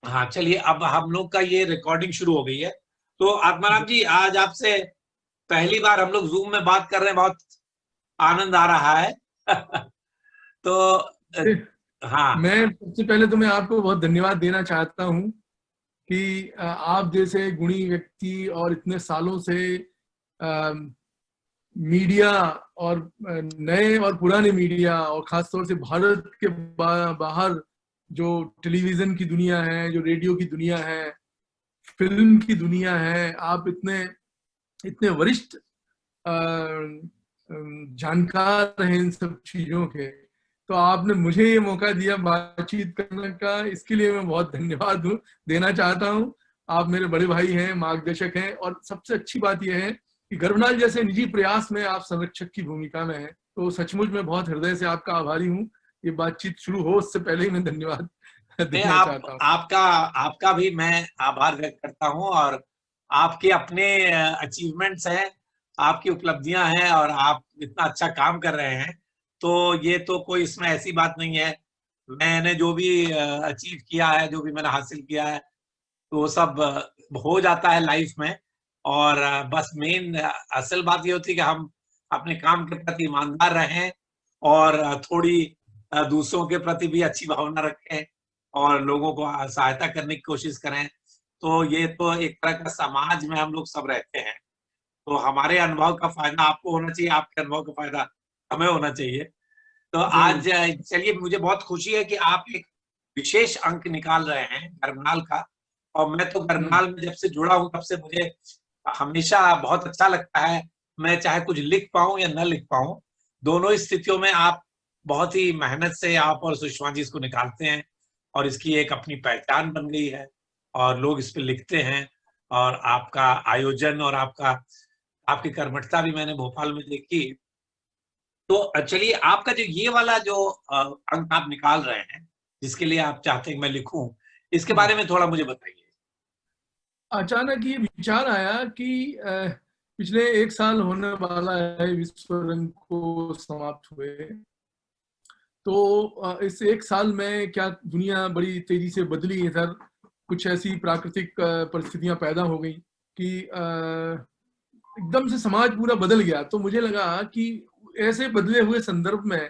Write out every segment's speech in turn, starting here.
हाँ चलिए, अब हम लोग का ये रिकॉर्डिंग शुरू हो गई है। तो आत्माराम जी, आज आपसे पहली बार हम लोग जूम में बात कर रहे हैं, बहुत आनंद आ रहा है। तो हाँ। मैं सबसे पहले तो मैं आपको बहुत धन्यवाद देना चाहता हूँ कि आप जैसे गुणी व्यक्ति और इतने सालों से अ, मीडिया और नए और पुराने मीडिया और खासतौर से भारत के बाहर जो टेलीविजन की दुनिया है, जो रेडियो की दुनिया है, फिल्म की दुनिया है, आप इतने इतने वरिष्ठ जानकार हैं इन सब चीजों के। तो आपने मुझे ये मौका दिया बातचीत करने का, इसके लिए मैं बहुत धन्यवाद देना चाहता हूँ। आप मेरे बड़े भाई हैं, मार्गदर्शक हैं, और सबसे अच्छी बात यह है कि गर्भनाल जैसे निजी प्रयास में आप संरक्षक की भूमिका में हैं। तो सचमुच मैं बहुत हृदय से आपका आभारी हूँ। ये बातचीत शुरू हो उससे पहले ही मैं धन्यवाद नहीं, देना चाहता हूँ। आपका आपका भी मैं आभार व्यक्त करता हूँ। और आपके अपने अचीवमेंट्स हैं, आपकी उपलब्धियां हैं, और आप इतना अच्छा काम कर रहे हैं। तो ये तो कोई इसमें ऐसी बात नहीं है। मैंने जो भी अचीव किया है, जो भी मैंने हासिल किया है, तो वो सब हो जाता है लाइफ में। और बस मेन असल बात ये होती है कि हम अपने काम के प्रति ईमानदार रहें, और थोड़ी दूसरों के प्रति भी अच्छी भावना रखें, और लोगों को सहायता करने की कोशिश करें। तो ये तो एक तरह का समाज में हम लोग सब रहते हैं। तो हमारे अनुभव का फायदा आपको होना चाहिए, आपके अनुभव का फायदा हमें होना चाहिए। तो जरूर। आज चलिए, मुझे बहुत खुशी है कि आप एक विशेष अंक निकाल रहे हैं गर्भनाल का। और मैं तो हम्म। गर्भनाल में जब से जुड़ा हूं, तब से मुझे हमेशा बहुत अच्छा लगता है। मैं चाहे कुछ लिख पाऊं या न लिख पाऊं, दोनों स्थितियों में आप बहुत ही मेहनत से, आप और सुषमा जी, इसको निकालते हैं। और इसकी एक अपनी पहचान बन गई है, और लोग इस पे लिखते हैं। और आपका आयोजन और आपकी कर्मठता भी मैंने भोपाल में देखी। तो चलिए, आपका जो ये वाला जो अंक आप निकाल रहे हैं, जिसके लिए आप चाहते हैं कि मैं लिखूं, इसके हम्म। बारे में थोड़ा मुझे बताइए। अचानक ये विचार आया कि पिछले एक साल होने वाला है विश्व रंग को समाप्त हुए। तो इस एक साल में क्या दुनिया बड़ी तेजी से बदली। इधर कुछ ऐसी प्राकृतिक परिस्थितियां पैदा हो गई कि एकदम से समाज पूरा बदल गया। तो मुझे लगा कि ऐसे बदले हुए संदर्भ में,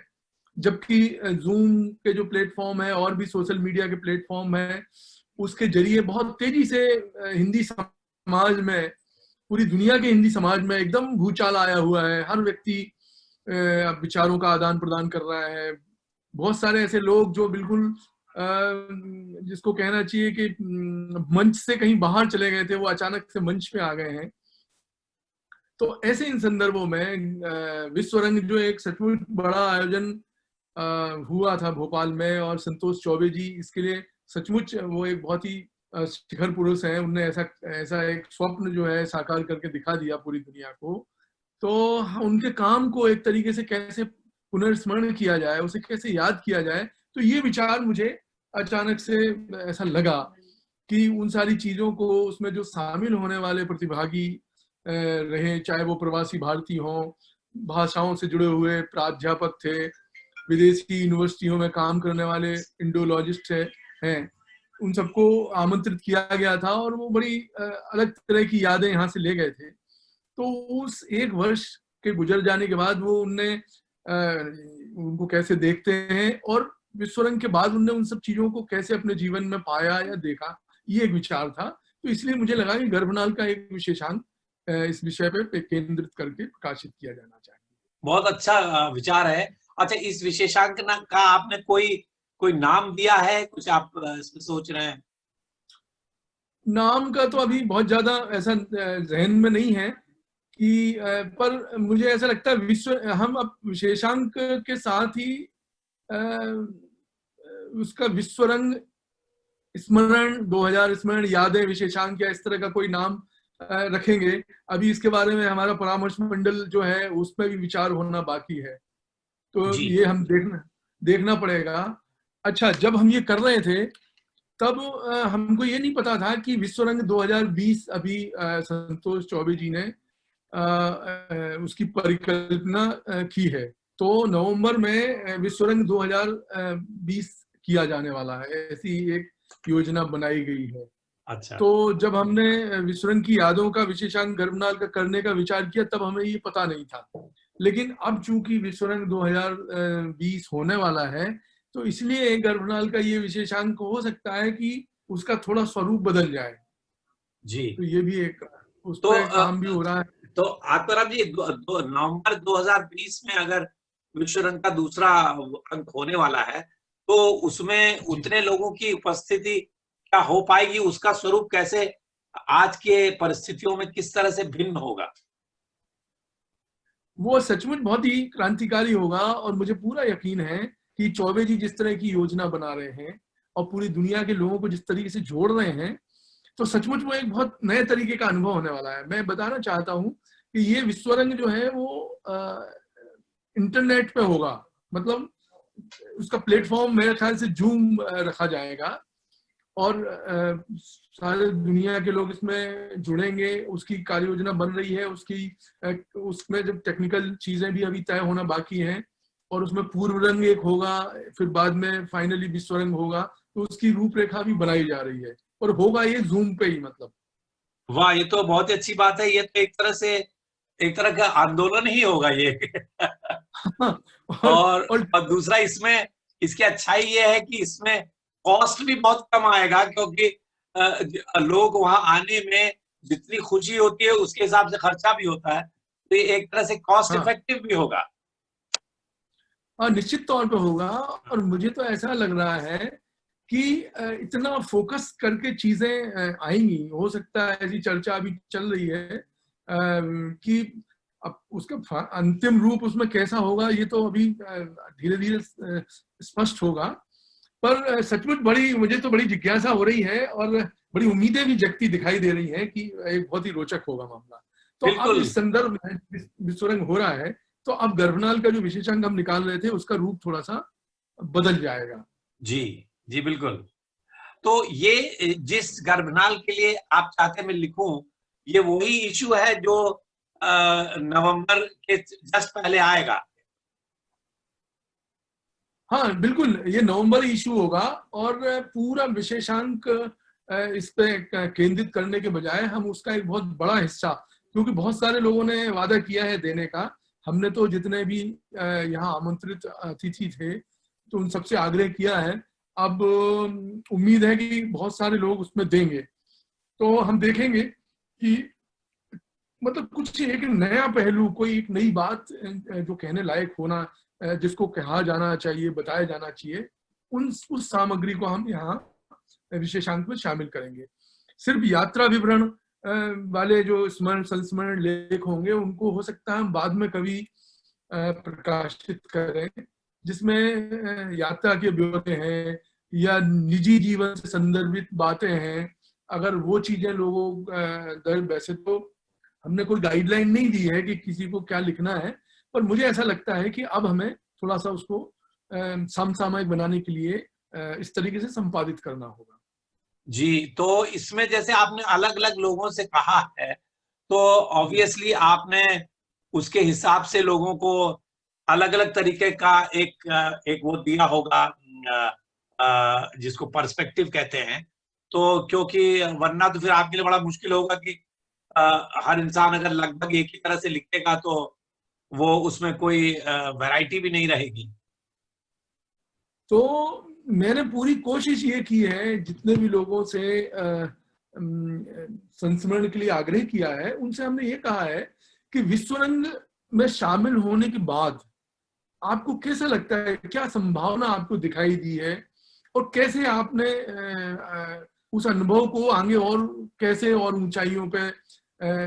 जबकि जूम के जो प्लेटफॉर्म है और भी सोशल मीडिया के प्लेटफॉर्म है, उसके जरिए बहुत तेजी से हिंदी समाज में, पूरी दुनिया के हिंदी समाज में एकदम भूचाल आया हुआ है। हर व्यक्ति विचारों का आदान प्रदान कर रहा है। बहुत सारे ऐसे लोग जो बिल्कुल जिसको कहना चाहिए कि मंच से कहीं बाहर चले गए थे, वो अचानक से मंच पे आ गए हैं। तो ऐसे इन संदर्भों में विश्व रंग जो एक सचमुच बड़ा आयोजन हुआ था भोपाल में, और संतोष चौबे जी इसके लिए सचमुच वो एक बहुत ही शिखर पुरुष हैं। उनने ऐसा ऐसा एक स्वप्न जो है साकार करके दिखा दिया पूरी दुनिया को। तो उनके काम को एक तरीके से कैसे पुनर्स्मरण किया जाए, उसे कैसे याद किया जाए, तो ये विचार मुझे अचानक से ऐसा लगा कि उन सारी चीजों को, उसमें जो शामिल होने वाले प्रतिभागी रहे, चाहे वो प्रवासी भारतीय हों, भाषाओं से जुड़े हुए प्राध्यापक थे, विदेशी यूनिवर्सिटियों में काम करने वाले इंडोलॉजिस्ट हैं, उन सबको आमंत्रित किया गया था। और वो बड़ी अलग तरह की यादें यहाँ से ले गए थे। तो उस एक वर्ष के गुजर जाने के बाद वो उनने उनको कैसे देखते हैं, और विश्व रंग के बाद उनने उन सब चीजों को कैसे अपने जीवन में पाया या देखा, ये एक विचार था। तो इसलिए मुझे लगा कि गर्भनाल का एक विशेषांक इस विषय पे केंद्रित करके प्रकाशित किया जाना चाहिए। बहुत अच्छा विचार है। अच्छा, इस विशेषांक का आपने कोई कोई नाम दिया है? कुछ आप इसमें सोच रहे हैं? नाम का तो अभी बहुत ज्यादा ऐसा जहन में नहीं है कि पर मुझे ऐसा लगता है विश्व हम अब विशेषांक के साथ ही अ, उसका विश्व रंग स्मरण 2000 स्मरण यादें विशेषांक या इस तरह का कोई नाम रखेंगे। अभी इसके बारे में हमारा परामर्श मंडल जो है उसमें भी विचार होना बाकी है। तो जी। ये हम देखना देखना पड़ेगा। अच्छा, जब हम ये कर रहे थे तब हमको ये नहीं पता था कि विश्व रंग 2020 अभी संतोष चौबे जी ने उसकी परिकल्पना की है। तो नवंबर में विश्व रंग 2020 किया जाने वाला है। ऐसी एक योजना बनाई गई है। अच्छा। तो जब हमने विश्वरंग की यादों का विशेषांक गर्भनाल का करने का विचार किया तब हमें ये पता नहीं था, लेकिन अब चूंकि विश्वरंग 2020 होने वाला है, तो इसलिए गर्भनाल का ये विशेषांक हो सकता है कि उसका थोड़ा स्वरूप बदल जाए। जी। तो ये भी एक उस तो पर काम भी हो रहा है। तो आत्माराम जी, नवंबर 2020 में अगर विश्व रंग का दूसरा अंक होने वाला है, तो उसमें जी, उतने लोगों की उपस्थिति क्या हो पाएगी? उसका स्वरूप कैसे आज के परिस्थितियों में किस तरह से भिन्न होगा? वो सचमुच बहुत ही क्रांतिकारी होगा और मुझे पूरा यकीन है कि चौबे जी जिस तरह की योजना बना रहे हैं और पूरी दुनिया के लोगों को जिस तरीके से जोड़ रहे हैं, तो सचमुच वो एक बहुत नए तरीके का अनुभव होने वाला है। मैं बताना चाहता हूँ कि ये विश्वरंग जो है वो इंटरनेट पे होगा, मतलब उसका प्लेटफॉर्म मेरे ख्याल से जूम रखा जाएगा और सारे दुनिया के लोग इसमें जुड़ेंगे। उसकी कार्य योजना बन रही है, उसमें जब टेक्निकल चीजें भी अभी तय होना बाकी हैं, और उसमें पूर्व रंग एक होगा, फिर बाद में फाइनली विश्व रंग होगा, तो उसकी रूपरेखा भी बनाई जा रही है और होगा ये जूम पे ही, मतलब। वाह! ये तो बहुत ही अच्छी बात है। ये तो एक तरह का आंदोलन ही होगा ये। और और और दूसरा इसमें इसकी अच्छाई ये है कि इसमें कॉस्ट भी बहुत कम आएगा, क्योंकि लोग वहां आने में जितनी खुशी होती है उसके हिसाब से खर्चा भी होता है, तो ये एक तरह से कॉस्ट हाँ इफेक्टिव भी होगा। हाँ, निश्चित तौर पे होगा। और मुझे तो ऐसा लग रहा है कि इतना फोकस करके चीजें आएंगी। हो सकता है ऐसी चर्चा अभी चल रही है कि अब उसका अंतिम रूप उसमें कैसा होगा ये तो अभी धीरे धीरे स्पष्ट होगा। पर सचमुच बड़ी मुझे तो बड़ी जिज्ञासा हो रही है और बड़ी उम्मीदें भी जगती दिखाई दे रही हैं कि एक बहुत ही रोचक होगा मामला। तो अब बिल्कुल। इस संदर्भ में विश्वरंग हो रहा है, तो अब गर्भनाल का जो विशेषांक हम निकाल रहे थे उसका रूप थोड़ा सा बदल जाएगा। जी। जी बिल्कुल। तो ये जिस गर्भनाल के लिए आप चाहते मैं लिखूं, ये वही इशू है जो नवंबर के जस्ट पहले आएगा। हाँ बिल्कुल, ये नवंबर इशू होगा और पूरा विशेषांक इस पे केंद्रित करने के बजाय हम उसका एक बहुत बड़ा हिस्सा, क्योंकि बहुत सारे लोगों ने वादा किया है देने का। हमने तो जितने भी यहाँ आमंत्रित अतिथि थे तो उन सबसे आग्रह किया है। अब उम्मीद है कि बहुत सारे लोग उसमें देंगे, तो हम देखेंगे कि मतलब कुछ एक नया पहलू, कोई एक नई बात जो कहने लायक होना, जिसको कहा जाना चाहिए, बताया जाना चाहिए, उस सामग्री को हम यहाँ विशेषांक में शामिल करेंगे। सिर्फ यात्रा विवरण वाले जो स्मरण संस्मरण लेख होंगे उनको हो सकता है हम बाद में कभी प्रकाशित करें, जिसमें यात्रा के ब्यौरे हैं या निजी जीवन से संदर्भित बातें हैं। अगर वो चीजें लोगों वैसे तो हमने कोई गाइडलाइन नहीं दी है कि किसी को क्या लिखना है, पर मुझे ऐसा लगता है कि अब हमें थोड़ा सा उसको समसामयिक बनाने के लिए इस तरीके से संपादित करना होगा। जी, तो इसमें जैसे आपने अलग-अलग लोगों से कहा है, तो जी ऑब्वियसली आपने उसके हिसाब से लोगों को अलग-अलग तरीके का एक वो दिया होगा, जिसको पर्सपेक्टिव कहते हैं। तो क्योंकि वरना तो फिर आपके लिए बड़ा मुश्किल होगा कि हर इंसान अगर लगभग एक ही तरह से लिखेगा तो वो उसमें कोई वैरायटी भी नहीं रहेगी। तो मैंने पूरी कोशिश ये की है, जितने भी लोगों से संस्मरण के लिए आग्रह किया है उनसे हमने ये कहा है कि विश्वरंग में शामिल होने के बाद आपको कैसा लगता है, क्या संभावना आपको दिखाई दी है, और कैसे आपने उस अनुभव को आगे और कैसे और ऊंचाइयों पे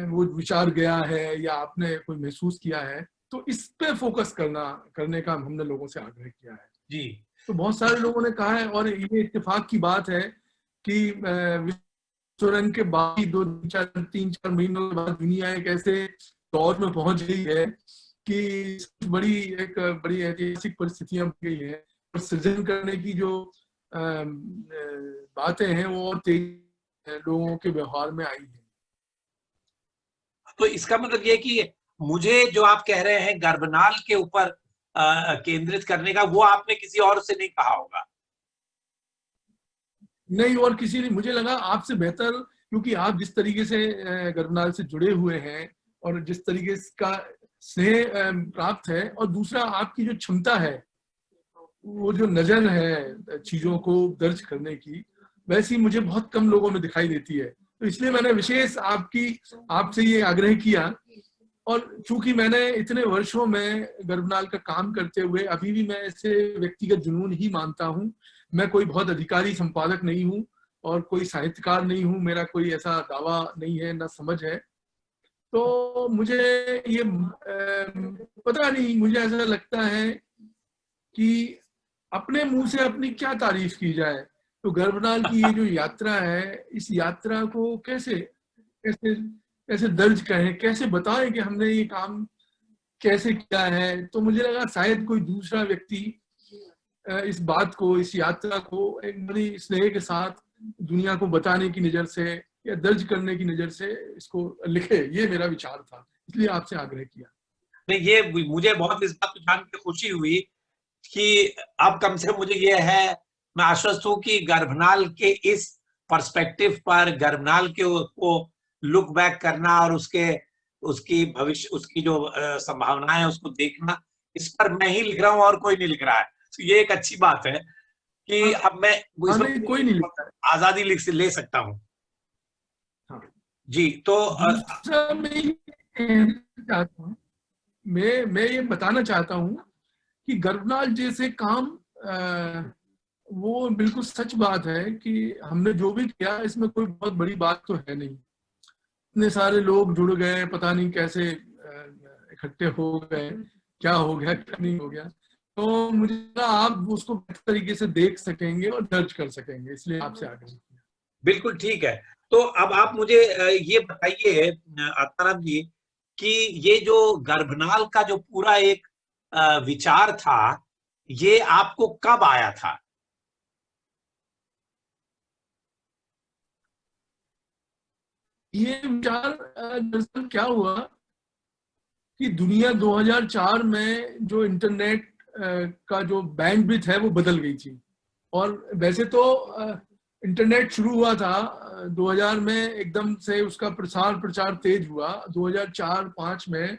वो विचार गया है या आपने कोई महसूस किया है। तो इस पे फोकस करने का हमने लोगों से आग्रह किया है। जी। तो बहुत सारे लोगों ने कहा है और ये इत्तेफाक की बात है कि विश्वरंग के बाद ही 2 4 3 4 महीनों के बाद दुनिया एक ऐसे दौर में पहुंच गई है कि बड़ी ऐतिहासिक परिस्थितियां बन गई हैं और सृजन करने की जो बातें हैं वो और तेज लोगों के व्यवहार में आई है। तो इसका मतलब ये कि मुझे जो आप कह रहे हैं गर्भनाल के ऊपर केंद्रित करने का, वो आपने किसी और से नहीं कहा होगा। नहीं, और किसी ने, मुझे लगा आपसे बेहतर, क्योंकि आप जिस तरीके से गर्भनाल से जुड़े हुए हैं और जिस तरीके का स्नेह प्राप्त है, और दूसरा आपकी जो क्षमता है, वो जो नजर है चीजों को दर्ज करने की, वैसी मुझे बहुत कम लोगों में दिखाई देती है। तो इसलिए मैंने विशेष आपसे ये आग्रह किया। और चूंकि मैंने इतने वर्षों में गर्भनाल का काम करते हुए अभी भी मैं ऐसे व्यक्तिगत जुनून ही मानता हूँ। मैं कोई बहुत अधिकारी संपादक नहीं हूँ और कोई साहित्यकार नहीं हूँ, मेरा कोई ऐसा दावा नहीं है, ना समझ है। तो मुझे ये पता नहीं, मुझे ऐसा लगता है कि अपने मुंह से अपनी क्या तारीफ की जाए। तो गर्भनाल की ये जो यात्रा है, इस यात्रा को कैसे कैसे कैसे दर्ज करें, कैसे बताएं कि हमने ये काम कैसे किया है। तो मुझे लगा शायद कोई दूसरा व्यक्ति इस बात को, इस यात्रा को एक बड़ी स्नेह के साथ दुनिया को बताने की नजर से या दर्ज करने की नजर से इसको लिखे, ये मेरा विचार था, इसलिए आपसे आग्रह किया। नहीं, ये मुझे बहुत इस बात को जान के खुशी हुई कि अब कम से कम मुझे ये है, मैं आश्वस्त हूं कि गर्भनाल के इस पर्सपेक्टिव पर, गर्भनाल के को लुक बैक करना और उसकी भविष्य, उसकी जो संभावनाएं है उसको देखना, इस पर मैं ही लिख रहा हूं और कोई नहीं लिख रहा है। तो ये एक अच्छी बात है कि अब मैं नहीं, कोई नहीं लिखता है। आजादी ले सकता हूँ। हाँ। जी, तो दूसरा मैं ये कहना चाहता हूँ, मैं ये बताना चाहता हूँ कि गर्भनाल जैसे काम, वो बिल्कुल सच बात है कि हमने जो भी किया इसमें कोई बहुत बड़ी बात तो है नहीं। इतने सारे लोग जुड़ गए, पता नहीं कैसे इकट्ठे हो गए, क्या हो गया क्या नहीं हो गया। तो मुझे लगा आप उसको बेहतर तरीके से देख सकेंगे और दर्ज कर सकेंगे, इसलिए आपसे आग्रह किया। बिल्कुल ठीक है। तो अब आप मुझे ये बताइए आत्माराम जी कि ये जो गर्भनाल का जो पूरा एक विचार था, ये आपको कब आया था? ये विचार दरअसल क्या हुआ कि दुनिया 2004 में जो इंटरनेट का जो बैंडविड्थ है वो बदल गई थी। और वैसे तो इंटरनेट शुरू हुआ था 2000 में, एकदम से उसका प्रचार तेज हुआ। 2004-5 में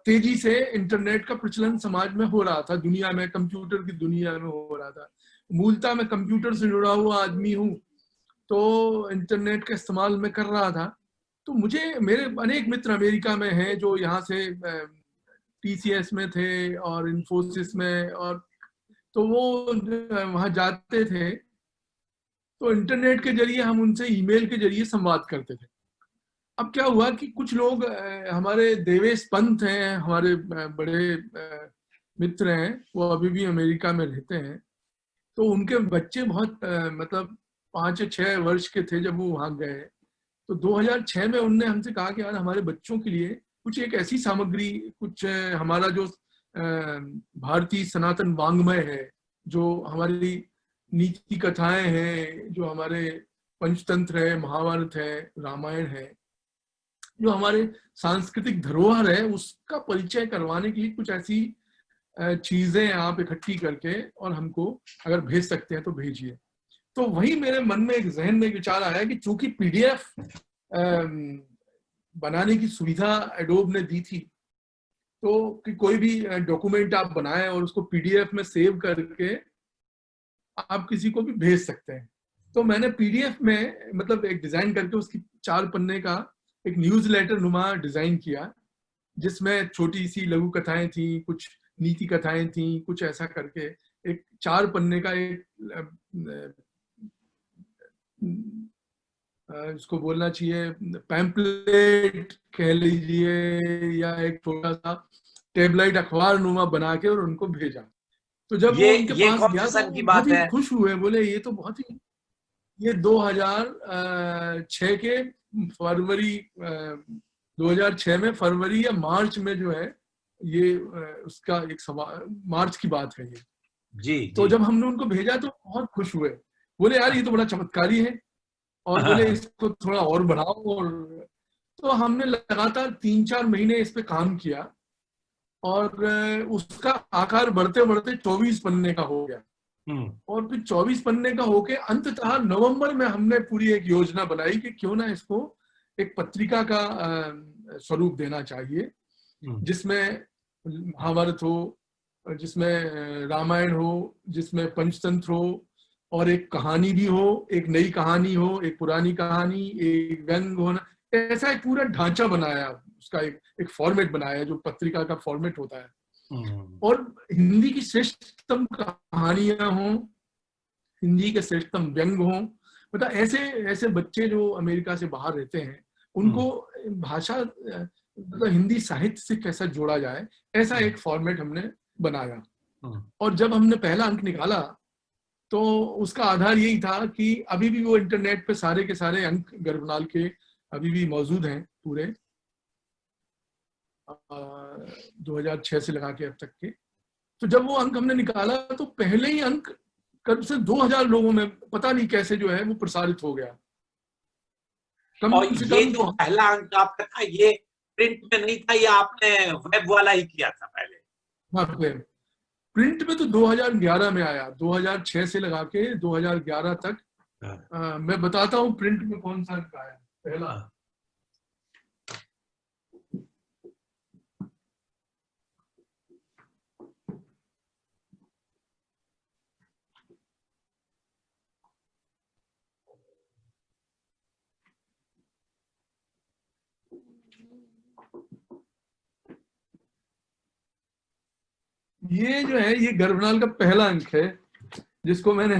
तेजी से इंटरनेट का प्रचलन समाज में हो रहा था, दुनिया में, कंप्यूटर की दुनिया में हो रहा था। मूलतः मैं कंप्यूटर से जुड़ा हुआ आदमी हूँ, तो इंटरनेट का इस्तेमाल मैं कर रहा था। तो मुझे, मेरे अनेक मित्र अमेरिका में हैं जो यहाँ से TCS में थे और इन्फोसिस में, और तो वो वहाँ जाते थे, तो इंटरनेट के जरिए हम उनसे ईमेल के जरिए संवाद करते थे। अब क्या हुआ कि कुछ लोग, हमारे देवेश पंत हैं, हमारे बड़े मित्र हैं, वो अभी भी अमेरिका में रहते हैं। तो उनके बच्चे बहुत मतलब 5 या 6 वर्ष के थे जब वो वहां गए। तो 2006 में उनने हमसे कहा कि यार हमारे बच्चों के लिए कुछ एक ऐसी सामग्री, कुछ हमारा जो भारतीय सनातन वांग्मय है, जो हमारी नीति कथाएं हैं, जो हमारे पंचतंत्र है, महाभारत है, रामायण है, जो हमारे सांस्कृतिक धरोहर है, उसका परिचय करवाने के लिए कुछ ऐसी चीजें आप इकट्ठी करके और हमको अगर भेज सकते हैं तो भेजिए। तो वही मेरे मन में एक जहन में विचार आया कि चूंकि PDF बनाने की सुविधा एडोब ने दी थी, तो कि कोई भी डॉक्यूमेंट आप बनाएं और उसको PDF में सेव करके आप किसी को भी भेज सकते हैं। तो मैंने PDF में मतलब एक डिजाइन करके उसकी 4 पन्ने का एक न्यूज़लेटर नुमा डिजाइन किया, जिसमें छोटी सी लघु कथाएं थी, कुछ नीति कथाएं थी, कुछ ऐसा करके एक 4 पन्ने का एक इसको बोलना चाहिए पैम्पलेट कह लीजिए, या एक छोटा सा टेबलाइट अखबार नुमा बना के और उनको भेजा। तो जब वो उनके पास कौन गया से तो सन की बहुत बात ही है? खुश हुए, बोले ये तो बहुत ही, ये 2006 के फरवरी 2006 में फरवरी या मार्च में जो है ये उसका एक सवाल, मार्च की बात है ये। जी तो जी। जब हमने उनको भेजा तो बहुत खुश हुए, बोले यार ये तो बड़ा चमत्कारी है, और बोले इसको थोड़ा और बढ़ाओ। और तो हमने लगातार 3-4 महीने इस पे काम किया, और उसका आकार बढ़ते बढ़ते 24 पन्ने का हो गया। और फिर 24 पन्ने का होके अंततः नवंबर में हमने पूरी एक योजना बनाई कि क्यों ना इसको एक पत्रिका का स्वरूप देना चाहिए, जिसमें महाभारत हो, जिसमें रामायण हो, जिसमें पंचतंत्र हो, और एक कहानी भी हो, एक नई कहानी हो, एक पुरानी कहानी, एक व्यंग होना, ऐसा एक पूरा ढांचा बनाया, उसका एक फॉर्मेट बनाया जो पत्रिका का फॉर्मेट होता है। और हिंदी की श्रेष्ठतम कहानियां हों, हिंदी के श्रेष्ठतम व्यंग हों, मतलब ऐसे ऐसे बच्चे जो अमेरिका से बाहर रहते हैं उनको भाषा, मतलब हिंदी साहित्य से कैसा जोड़ा जाए, ऐसा एक फॉर्मेट हमने बनाया। और जब हमने पहला अंक निकाला तो उसका आधार यही था कि अभी भी वो इंटरनेट पे सारे के सारे अंक गर्भनाल के अभी भी मौजूद हैं पूरे, 2006 से लगा के अब तक के। तो जब वो अंक हमने निकाला तो पहले ही अंक करीब से 2000 लोगों में पता नहीं कैसे जो है वो प्रसारित हो गया। और ये जो पहला अंक आपका था ये प्रिंट में नहीं था, ये आपने वेब वाला ही किया था पहले? हाँ, प्रिंट में तो 2011 में आया, 2006 से लगा के 2011 तक। मैं बताता हूँ प्रिंट में कौन सा अंक आया पहला। ये जो है ये गर्भनाल का पहला अंक है, जिसको मैंने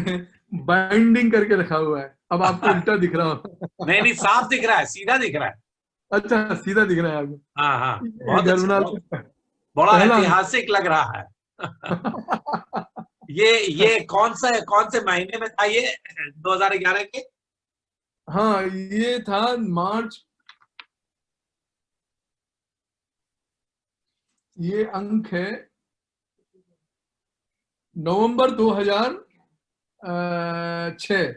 बाइंडिंग करके रखा हुआ है। अब आपको उल्टा दिख रहा हो? नहीं, साफ दिख रहा है, सीधा दिख रहा है। अच्छा, सीधा दिख रहा है आपको? हाँ हाँ, बहुत गर्भनाल अच्छा, बड़ा ऐतिहासिक लग रहा है। ये कौन से महीने में था ये, 2011 के? हाँ, ये था मार्च। ये अंक है नवंबर 2006।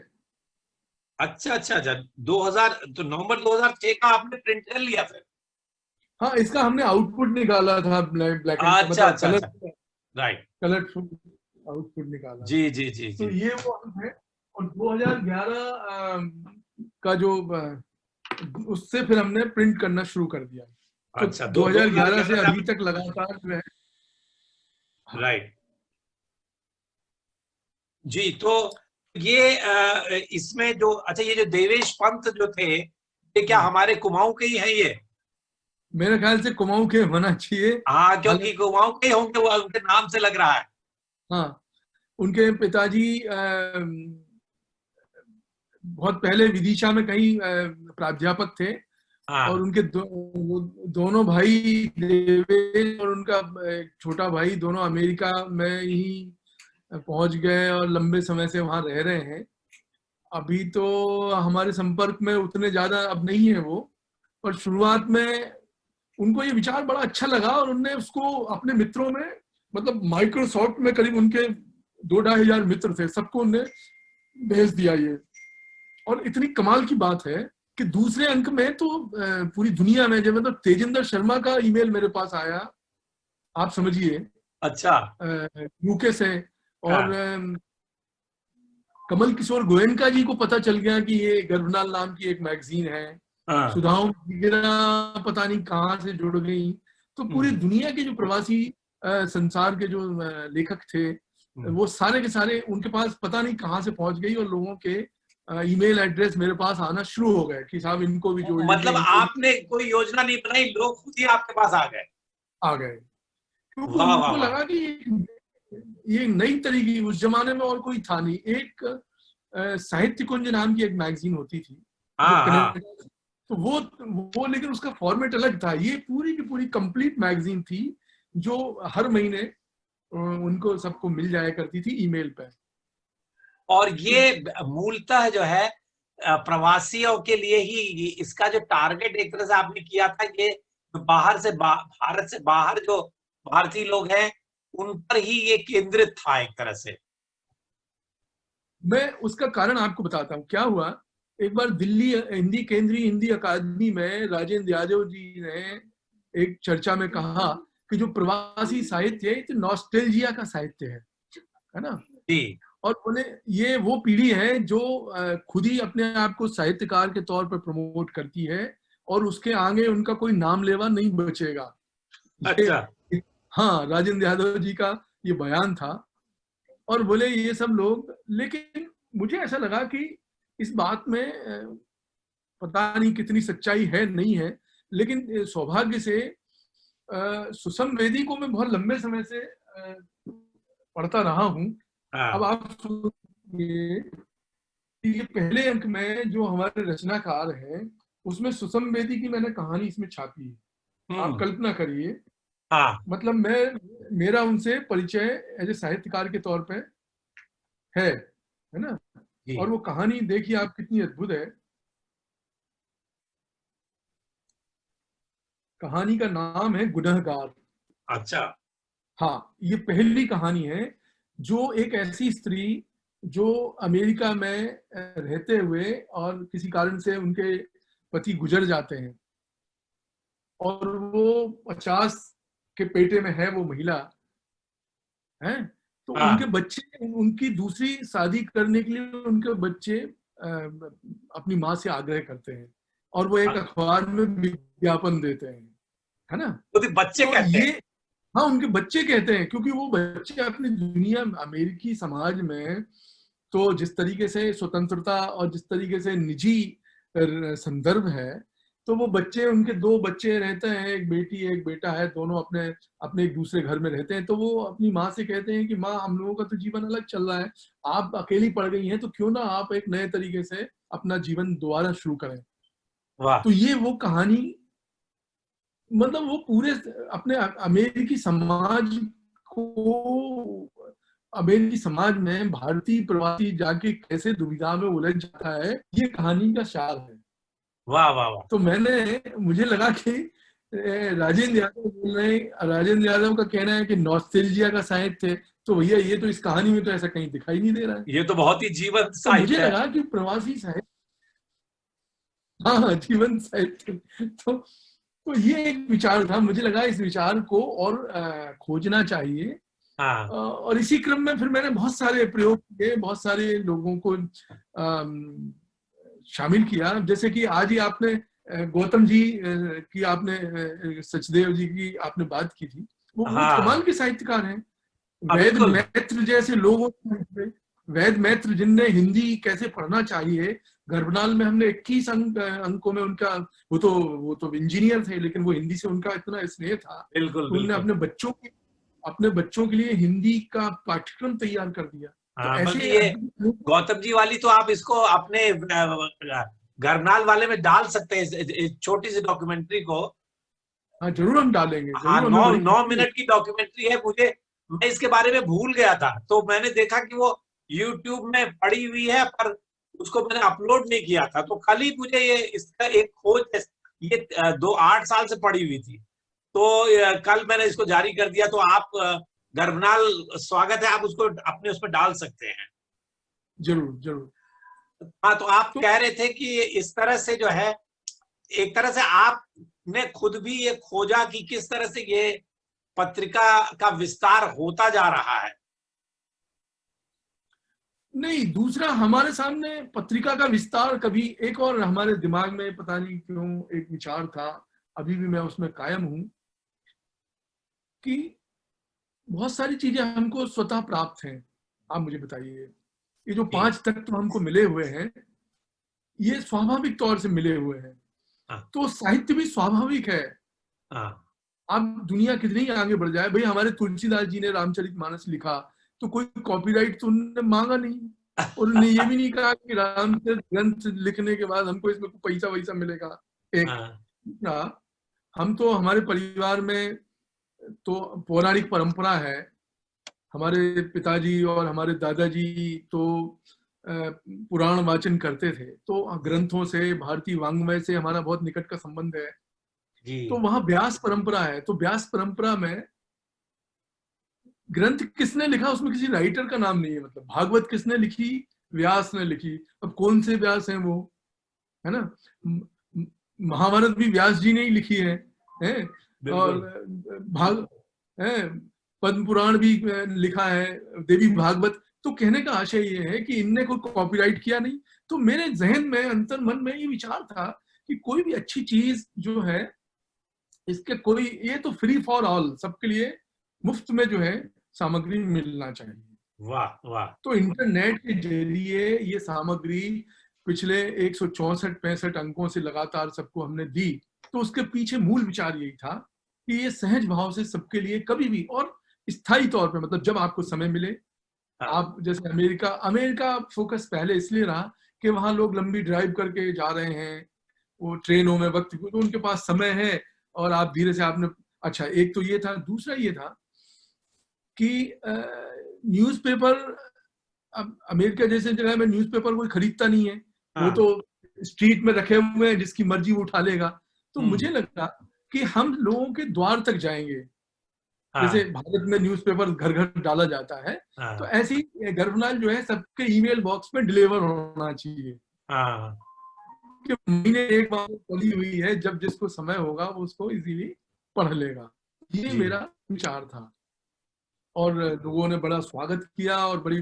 अच्छा अच्छा अच्छा, 2000, तो नवंबर 2006 का आपने प्रिंट कर लिया फिर? हाँ, इसका हमने आउटपुट निकाला था, ब्लैक एंड अच्छा मतलब अच्छा, राइट, कलरफुल आउटपुट निकाला। जी जी जी तो जी। ये वो अंक है। और 2011 का जो उससे फिर हमने प्रिंट करना शुरू कर दिया। तो अच्छा, 2011 से अभी तक लगातार जो है। राइट जी। तो ये इसमें जो, अच्छा, ये जो देवेश पंत जो थे, ये क्या हमारे कुमाऊं के ही हैं ये? मेरे ख्याल से कुमाऊं के होना चाहिए। हाँ, क्योंकि कुमाऊं के होंगे, वो उनके नाम से लग रहा है। हाँ, उनके पिताजी बहुत पहले विदिशा में कहीं प्राध्यापक थे। हाँ। और उनके दोनों भाई देवेश और उनका छोटा भाई दोनों अमेरिका में ही पहुंच गए और लंबे समय से वहां रह रहे हैं। अभी तो हमारे संपर्क में उतने ज्यादा अब नहीं है वो, पर शुरुआत में उनको ये विचार बड़ा अच्छा लगा और उनने उसको अपने मित्रों में, मतलब माइक्रोसॉफ्ट में करीब उनके 2-2,500 मित्र थे, सबको उनने भेज दिया ये। और इतनी कमाल की बात है कि दूसरे अंक में तो पूरी दुनिया में, जब मतलब तेजिंदर शर्मा का ईमेल मेरे पास आया, आप समझिए। अच्छा। यूके से। और कमल किशोर गोयनका जी को पता चल गया कि ये गर्भनाल नाम की एक मैगजीन है। सुधाओं वगैरह पता नहीं कहाँ से जुड़ गई। तो पूरी दुनिया के जो प्रवासी संसार के जो लेखक थे, वो सारे के सारे उनके पास पता नहीं कहाँ से पहुंच गई, और लोगों के ईमेल एड्रेस मेरे पास आना शुरू हो गए कि साहब इनको भी जोड़ लीजिए। मतलब आपने कोई योजना नहीं बनाई, लोग खुद ही आपके पास आ गए? क्योंकि उनको लगा कि ये नई तरीके, उस जमाने में और कोई था नहीं। एक साहित्य कुंज नाम की एक मैगजीन होती थी, तो वो लेकिन उसका फॉर्मेट अलग था। ये पूरी की पूरी कंप्लीट मैगजीन थी जो हर महीने उनको सबको मिल जाया करती थी ईमेल पे। और ये मूलतः जो है प्रवासियों के लिए ही, इसका जो टारगेट एक तरह से आपने किया था, ये भारत से बाहर जो भारतीय लोग हैं उन पर ही ये केंद्रित था एक तरह से। मैं उसका कारण आपको बताता हूँ क्या हुआ। एक बार दिल्ली केंद्रीय हिंदी अकादमी में राजेंद्र यादव जी ने एक चर्चा में कहा कि जो प्रवासी साहित्य है, तो नॉस्टैल्जिया का साहित्य है ना। और बोले ये वो पीढ़ी है जो खुद ही अपने आप को साहित्यकार के तौर पर प्रमोट करती है और उसके आगे उनका कोई नाम लेवा नहीं बचेगा। अच्छा। ये, हाँ, राजेंद्र यादव जी का ये बयान था। और बोले ये सब लोग, लेकिन मुझे ऐसा लगा कि इस बात में पता नहीं कितनी सच्चाई है नहीं है, लेकिन सौभाग्य से सुषम वेदी को मैं बहुत लंबे समय से पढ़ता रहा हूँ। अब हाँ। आप सुनिए, ये पहले अंक में जो हमारे रचनाकार हैं उसमें सुषम वेदी की मैंने कहानी इसमें छापी है। आप कल्पना करिए, हाँ मतलब मेरा उनसे परिचय एज ए साहित्यकार के तौर पे है ना। जी। और वो कहानी देखिए आप कितनी अद्भुत है। कहानी का नाम है गुनहगार। अच्छा। हाँ, ये पहली कहानी है जो एक ऐसी स्त्री जो अमेरिका में रहते हुए और किसी कारण से उनके पति गुजर जाते हैं और वो 50 के पेटे में है वो महिला है। तो उनके हाँ बच्चे, उनकी दूसरी शादी करने के लिए उनके बच्चे अपनी माँ से आग्रह करते हैं और वो एक हाँ, अखबार में विज्ञापन देते हैं, है ना। तो बच्चे तो कहते ये, हैं। हाँ, उनके बच्चे कहते हैं क्योंकि वो बच्चे अपनी दुनिया, अमेरिकी समाज में तो जिस तरीके से स्वतंत्रता और जिस तरीके से निजी संदर्भ है, तो वो बच्चे, उनके 2 बच्चे रहते हैं, एक बेटी एक बेटा है, दोनों अपने अपने एक दूसरे घर में रहते हैं। तो वो अपनी माँ से कहते हैं कि माँ, हम लोगों का तो जीवन अलग चल रहा है, आप अकेली पड़ गई हैं, तो क्यों ना आप एक नए तरीके से अपना जीवन दोबारा शुरू करें। वाह। तो ये वो कहानी, मतलब वो पूरे अपने अमेरिकी समाज को, अमेरिकी समाज में भारतीय प्रवासी जाके कैसे दुविधा में उलझ जाता है, ये कहानी का सार है। वाह वाह वाह। तो मुझे लगा कि राजेंद्र यादव बोल रहे हैं, राजेंद्र यादव का कहना है कि नॉस्टैल्जिया का साहित्य है, तो भैया ये तो इस कहानी में तो ऐसा कहीं दिखाई नहीं दे रहा है। ये तो बहुत ही जीवंत तो मुझे साहित्य है। लगा कि प्रवासी साहित्य, हाँ हाँ, जीवन साहित्य। तो ये एक विचार था, मुझे लगा इस विचार को और खोजना चाहिए। हाँ और इसी क्रम में फिर मैंने बहुत सारे प्रयोग किए, बहुत सारे लोगों को शामिल किया। जैसे कि आज ही आपने गौतम जी की, आपने सचदेव जी की आपने बात की थी, वो हाँ कमाल हाँ। के साहित्यकार हैं। हाँ वैद बिल्कुल। मैत्र जैसे लोगों, वैद मैत्र जिनने हिंदी कैसे पढ़ना चाहिए, गर्भनाल में हमने 21 अंकों में उनका, वो तो इंजीनियर थे, लेकिन वो हिंदी से उनका इतना स्नेह था बिल्कुल कि उन्होंने बिल्कुल। अपने बच्चों के लिए हिंदी का पाठ्यक्रम तैयार कर दिया। तो हाँ, बल्कि ऐसे ये गौतम जी वाली तो आप इसको अपने घरनाल वाले में डाल सकते हैं, इस छोटी सी डॉक्यूमेंट्री को। हाँ, जरूर हम डालेंगे, हाँ, जरूर हमें नौ बड़ी नौ खुशी मिनट की डॉक्यूमेंट्री है। मैं इसके बारे में भूल गया था, तो मैंने देखा कि वो यूट्यूब में पड़ी हुई है, पर उसको मैंने अपलोड नहीं किया था। तो कल ही मुझे ये इसका एक खोज, ये 8 साल से पड़ी हुई थी, तो कल मैंने इसको जारी कर दिया। तो आप गर्भनाल, स्वागत है, आप उसको अपने उसमें डाल सकते हैं। जरूर जरूर। हाँ, तो आप तो कह रहे थे कि इस तरह से जो है, एक तरह से आपने खुद भी ये खोजा कि किस तरह से ये पत्रिका का विस्तार होता जा रहा है। नहीं, दूसरा हमारे सामने पत्रिका का विस्तार कभी, एक और हमारे दिमाग में पता नहीं क्यों एक विचार था, अभी भी मैं उसमें कायम हूं, कि बहुत सारी चीजें हमको स्वतः प्राप्त हैं। आप मुझे बताइए, ये जो जी। 5 तत्व हमको मिले हुए हैं, ये स्वाभाविक तौर से मिले हुए हैं। हाँ तो साहित्य भी स्वाभाविक है। हाँ आप दुनिया कितनी आगे बढ़ जाए, भाई हमारे तुलसीदास जी ने रामचरितमानस लिखा, तो कोई कॉपीराइट तो उन्होंने मांगा नहीं, और उन्होंने ये भी नहीं कहा कि रामचरित ग्रंथ लिखने के बाद हमको इसमें कोई पैसा वैसा मिलेगा। एक, हाँ। हम तो, हमारे परिवार में तो पौराणिक परंपरा है। हमारे पिताजी और हमारे दादाजी तो पुराण वाचन करते थे, तो ग्रंथों से, भारतीय वांग्मय से हमारा बहुत निकट का संबंध है। जी। तो वहां व्यास परंपरा है, तो व्यास परंपरा में ग्रंथ किसने लिखा उसमें किसी राइटर का नाम नहीं है। मतलब भागवत किसने लिखी, व्यास ने लिखी। अब कौन से व्यास हैं वो, है ना। महाभारत भी व्यास जी ने ही लिखी है? और भाग है, पद्म पुराण भी लिखा है, देवी भागवत, तो कहने का आशय ये है कि इनने कोई कॉपीराइट किया नहीं। तो मेरे जहन में, अंतर मन में ये विचार था कि कोई भी अच्छी चीज जो है, इसके कोई, ये तो फ्री फॉर ऑल, सबके लिए मुफ्त में जो है सामग्री मिलना चाहिए। वाह वाह। तो इंटरनेट के जरिए ये सामग्री पिछले 164-65 अंकों से लगातार सबको हमने दी। तो उसके पीछे मूल विचार यही था कि ये सहज भाव से सबके लिए कभी भी और स्थायी तौर पे, मतलब जब आपको समय मिले, हाँ। आप जैसे अमेरिका, अमेरिका फोकस पहले इसलिए रहा कि वहां लोग लंबी ड्राइव करके जा रहे हैं, वो ट्रेनों में वक्त, तो उनके पास समय है और आप धीरे से आपने, अच्छा एक तो ये था। दूसरा ये था कि न्यूज़पेपर, अब अमेरिका जैसे जगह में न्यूज़पेपर कोई खरीदता नहीं है, वो हाँ। तो स्ट्रीट में रखे हुए हैं, जिसकी मर्जी वो उठा लेगा। तो मुझे हम्म। लगा कि हम लोगों के द्वार तक जाएंगे, जैसे हाँ। भारत में न्यूज़पेपर घर घर डाला जाता है, तो हाँ। ऐसे ही गर्भनाल जो है सबके ईमेल बॉक्स में डिलीवर होना चाहिए, हाँ। कि महीने एक बार पड़ी हुई है, जब जिसको समय होगा वो उसको इजीली पढ़ लेगा। ये जी। मेरा विचार था और लोगों ने बड़ा स्वागत किया और बड़ी,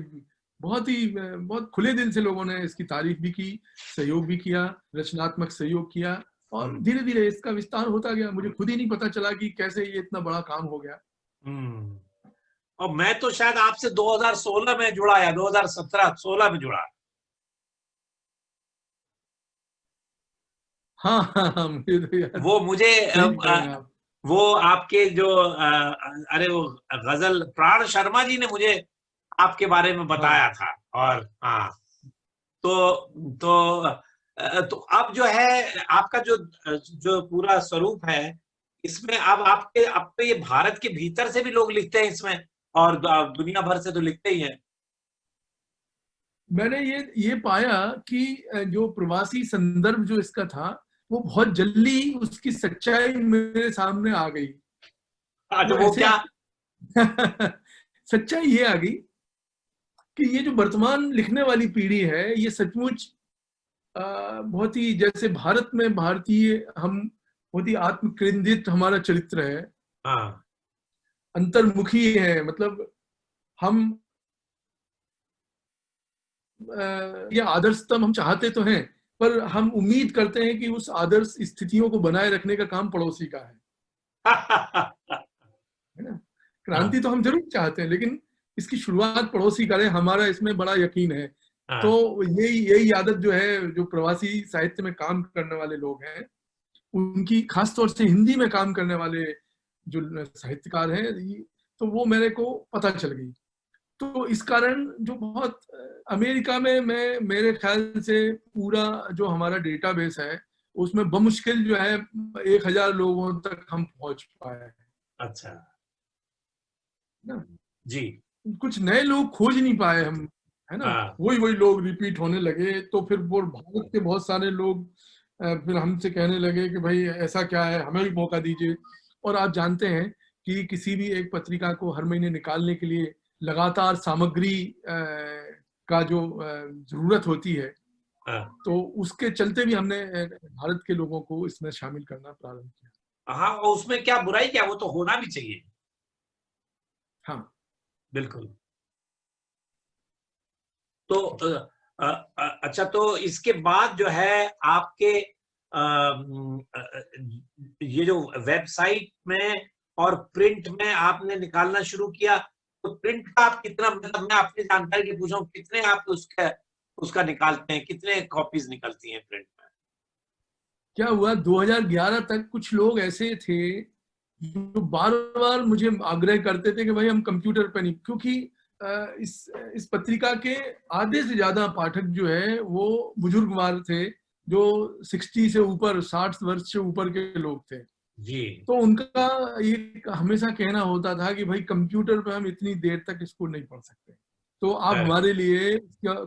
बहुत खुले दिल से लोगों ने इसकी तारीफ भी की, सहयोग भी किया, रचनात्मक सहयोग किया और हम्म। धीरे धीरे इसका विस्तार होता गया। मुझे खुद ही नहीं पता चला कि कैसे ये इतना बड़ा काम हो गया। हम्म। और मैं तो शायद आपसे 2016 में जुड़ा या 2017-16 में जुड़ा। हाँ हाँ हाँ, मुझे तो याद, वो मुझे सही कह रहे हैं आप। वो आपके जो अरे वो गजल प्राण शर्मा जी ने मुझे आपके बारे में हाँ, बताया था। और हाँ, तो तो अब जो है आपका जो जो पूरा स्वरूप है, इसमें अब आपके अब तो ये भारत के भीतर से भी लोग लिखते हैं इसमें, और दुनिया भर से तो लिखते ही हैं। मैंने ये पाया कि जो प्रवासी संदर्भ जो इसका था, वो बहुत जल्दी उसकी सच्चाई मेरे सामने आ गई। अच्छा, वो वो ऐसे क्या? सच्चाई ये आ गई कि ये जो वर्तमान लिखने वाली पीढ़ी है, ये सचमुच बहुत ही, जैसे भारत में भारतीय हम, बहुत ही आत्मकेंद्रित हमारा चरित्र है, हाँ। अंतर्मुखी है। मतलब हम ये आदर्शतम हम चाहते तो हैं, पर हम उम्मीद करते हैं कि उस आदर्श स्थितियों को बनाए रखने का काम पड़ोसी का है ना। हाँ। क्रांति तो हम जरूर चाहते हैं, लेकिन इसकी शुरुआत पड़ोसी करे, हमारा इसमें बड़ा यकीन है। तो हाँ। यही यही आदत जो है, जो प्रवासी साहित्य में काम करने वाले लोग हैं उनकी, खासतौर से हिंदी में काम करने वाले जो साहित्यकार हैं, तो वो मेरे को पता चल गई। तो इस कारण जो बहुत अमेरिका में, मैं मेरे ख्याल से पूरा जो हमारा डेटाबेस है उसमें बमुश्किल जो है 1,000 लोगों तक हम पहुंच पाए हैं अच्छा। ना। जी। कुछ नए लोग खोज नहीं पाए हम, है ना। हाँ। वही वही लोग रिपीट होने लगे, तो फिर वो भारत के बहुत सारे लोग फिर हमसे कहने लगे कि भाई ऐसा क्या है, हमें भी मौका दीजिए। और आप जानते हैं कि किसी भी एक पत्रिका को हर महीने निकालने के लिए लगातार सामग्री का जो जरूरत होती है, हाँ। तो उसके चलते भी हमने भारत के लोगों को इसमें शामिल करना प्रारंभ किया। हाँ, और उसमें क्या बुराई, क्या वो तो होना भी चाहिए। हाँ बिल्कुल। तो अच्छा, तो इसके बाद जो है आपके ये जो वेबसाइट में और प्रिंट में आपने निकालना शुरू किया, तो प्रिंट का आप कितना, मतलब मैं अपनी जानकारी के पूछा हूँ, कितने आप उसका उसका निकालते हैं, कितने कॉपीज निकलती हैं प्रिंट में? क्या हुआ, 2011 तक कुछ लोग ऐसे थे जो बार बार मुझे आग्रह करते थे कि भाई हम कंप्यूटर पे नहीं, क्योंकि इस पत्रिका के आधे से ज्यादा पाठक जो है वो बुजुर्गवार थे, जो 60 से ऊपर, 60 वर्ष से ऊपर के लोग थे। जी। तो उनका ये हमेशा कहना होता था कि भाई कंप्यूटर पे हम इतनी देर तक इसको नहीं पढ़ सकते, तो आप करेक्ट। हमारे लिए,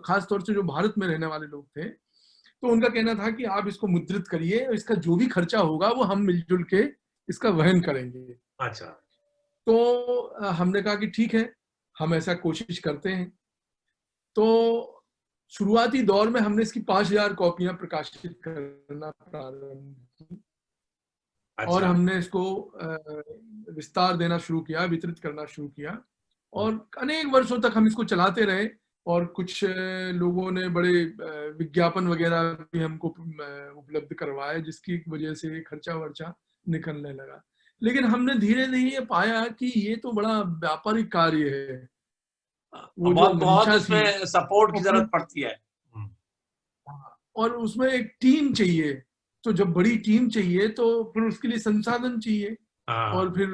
खास तौर से जो भारत में रहने वाले लोग थे, तो उनका कहना था कि आप इसको मुद्रित करिए, इसका जो भी खर्चा होगा वो हम मिलजुल के इसका वहन करेंगे। अच्छा। तो हमने कहा कि ठीक है, हम ऐसा कोशिश करते हैं। तो शुरुआती दौर में हमने इसकी 5,000 कॉपियां प्रकाशित करना प्रारंभ की और अच्छा। हमने इसको विस्तार देना शुरू किया, वितरित करना शुरू किया। और अनेक वर्षों तक हम इसको चलाते रहे, और कुछ लोगों ने बड़े विज्ञापन वगैरह भी हमको उपलब्ध करवाए, जिसकी वजह से खर्चा वर्चा निकलने लगा। लेकिन हमने धीरे धीरे पाया कि ये तो बड़ा व्यापारिक कार्य है। वो जो बहुत बहुत मंशा थी, उसमें सपोर्ट की और जरूरत फिर पड़ती है। और उसमें एक टीम चाहिए। तो जब बड़ी टीम चाहिए तो फिर उसके लिए संसाधन चाहिए। और हाँ। फिर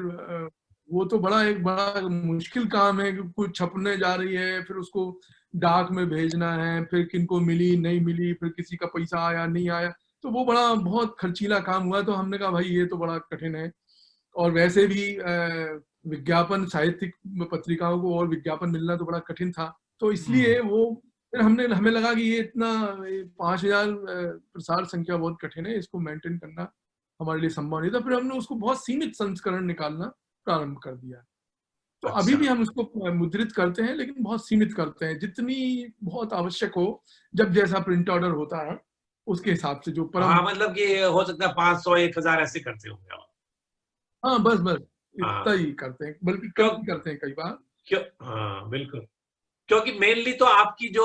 वो तो एक बड़ा मुश्किल काम है कि कुछ छपने जा रही है, फिर उसको डाक में भेजना है, फिर किनको मिली नहीं मिली, फिर किसी का पैसा आया नहीं आया, तो वो बहुत खर्चीला काम हुआ। तो हमने कहा भाई ये तो बड़ा कठिन है। और वैसे भी विज्ञापन, साहित्यिक पत्रिकाओं को और विज्ञापन मिलना तो बड़ा कठिन था। तो इसलिए वो फिर हमें लगा कि ये इतना 5,000 प्रसार संख्या बहुत कठिन है, इसको मेंटेन करना हमारे लिए संभव नहीं था। फिर हमने उसको बहुत सीमित संस्करण निकालना प्रारंभ कर दिया। तो अभी अच्छा। भी हम उसको मुद्रित करते हैं, लेकिन बहुत सीमित करते हैं, जितनी बहुत आवश्यक हो, जब जैसा प्रिंट ऑर्डर होता है उसके हिसाब से, जो परम। हाँ, मतलब कि हो सकता है 500 1000 ऐसे करते होंगे आप। हाँ, बस बस इतना हाँ। ही करते हैं, बल्कि कम क्यों? ही करते हैं कई बार। क्यों? हाँ, बिल्कुल। क्योंकि मेनली तो आपकी जो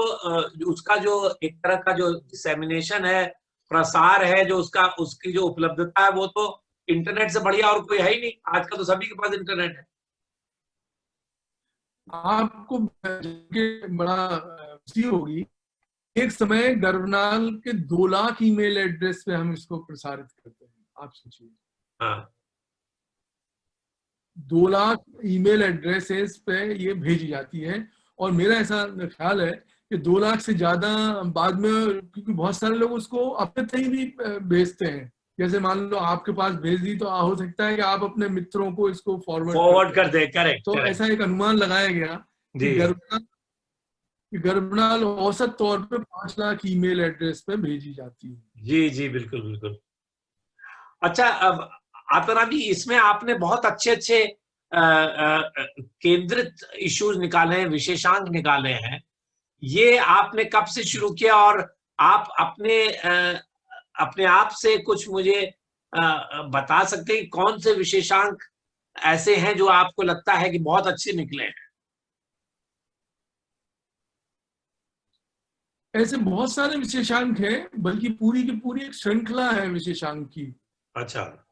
उसका जो एक तरह का जो डिसेमिनेशन है, प्रसार है, जो उसका उसकी जो उपलब्धता है, वो तो इंटरनेट से बढ़िया और कोई है ही नहीं। आजकल तो सभी के पास इंटरनेट है। आपको बड़ा खुशी होगी, एक समय गर्भनाल के 2 लाख ईमेल एड्रेस पे हम इसको प्रसारित करते हैं। आप सोचिए, हाँ। 2 लाख ईमेल एड्रेसेस पे ये भेजी जाती है। और मेरा ऐसा ख्याल है कि 2 लाख से ज्यादा बाद में, क्योंकि बहुत सारे लोग उसको अपने तक भी भेजते हैं। जैसे मान लो आपके पास भेज दी, तो हो सकता है कि आप अपने मित्रों को इसको फॉरवर्ड फॉरवर्ड करते कर हैं। दे, करेक्ट तो करेक्ट। ऐसा एक अनुमान लगाया गया कि जी गर्भनाल औसत तौर पे 5 लाख ईमेल एड्रेस पे भेजी जाती है। जी जी, बिल्कुल बिल्कुल। अच्छा, अब आतरा भी इसमें आपने बहुत अच्छे अच्छे केंद्रित इश्यूज निकाले हैं, विशेषांक निकाले हैं। ये आपने कब से शुरू किया, और आप अपने आप से कुछ मुझे बता सकते हैं कि कौन से विशेषांक ऐसे हैं जो आपको लगता है कि बहुत अच्छे निकले हैं? ऐसे बहुत सारे विशेषांक हैं, बल्कि पूरी की पूरी एक श्रृंखला है विशेषांक की, अच्छा।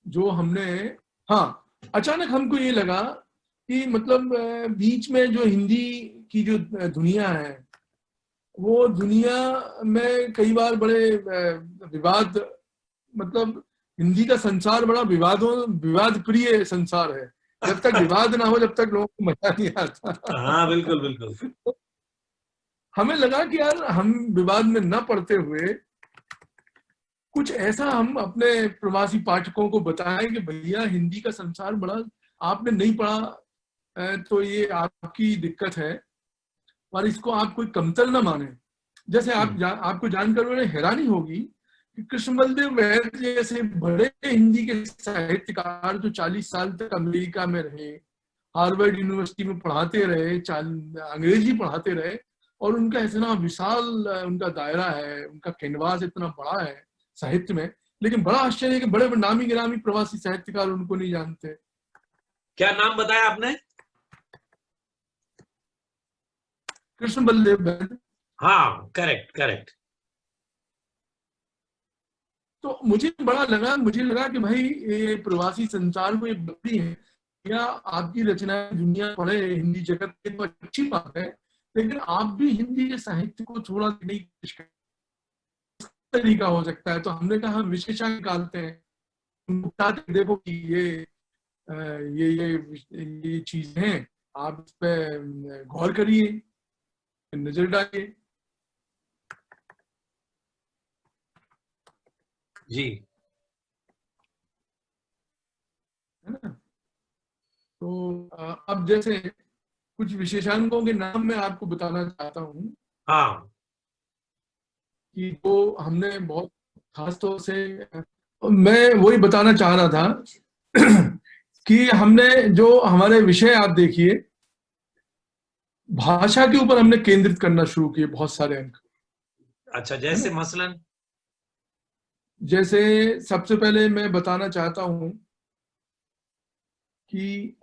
जो हमने। हाँ, अचानक हमको ये लगा कि मतलब बीच में जो हिंदी की जो दुनिया है, वो दुनिया में कई बार बड़े विवाद, मतलब हिंदी का संसार बड़ा विवाद प्रिय संसार है। जब तक विवाद ना हो, जब तक लोगों को मजा नहीं आता। हाँ, बिल्कुल बिल्कुल। हमें लगा कि यार हम विवाद में न पड़ते हुए कुछ ऐसा हम अपने प्रवासी पाठकों को बताएं कि भैया हिंदी का संसार बड़ा, आपने नहीं पढ़ा तो ये आपकी दिक्कत है, और इसको आप कोई कमतर ना माने। जैसे आपको जानकर उन्हें हैरानी होगी कि कृष्ण बलदेव वैद्य जैसे बड़े हिंदी के साहित्यकार, जो 40 साल तक अमेरिका में रहे, हार्वर्ड यूनिवर्सिटी में पढ़ाते रहे, अंग्रेजी पढ़ाते रहे, और उनका इतना विशाल उनका दायरा है, उनका कैनवास इतना बड़ा है साहित्य में, लेकिन बड़ा आश्चर्य है कि बड़े नामी गिरामी प्रवासी साहित्यकार उनको नहीं जानते। क्या नाम बताया आपने? कृष्ण बलदेव वैद्य। हाँ, करेक्ट करेक्ट। तो मुझे लगा कि भाई ये प्रवासी संसार में ये बड़ी है, या आपकी रचनाएं दुनिया पढ़े हिंदी जगत की, तो अच्छी बात है, लेकिन आप भी हिंदी के साहित्य को थोड़ा देखने की कोशिश करें, तरीका हो सकता है। तो हमने कहा हम विशेषण निकालते हैं, उनको बताते हैं, देखो कि ये चीजें हैं, आप इस पे गौर करिए, नजर डालिए। जी। है ना? तो अब जैसे कुछ विशेषांकों के नाम मैं आपको बताना चाहता हूँ, हाँ। कि वो हमने बहुत खास तौर से, मैं वही बताना चाह रहा था कि हमने जो हमारे विषय, आप देखिए, भाषा के ऊपर हमने केंद्रित करना शुरू किए बहुत सारे अंक। अच्छा, है जैसे ना? मसलन? जैसे सबसे पहले मैं बताना चाहता हूं कि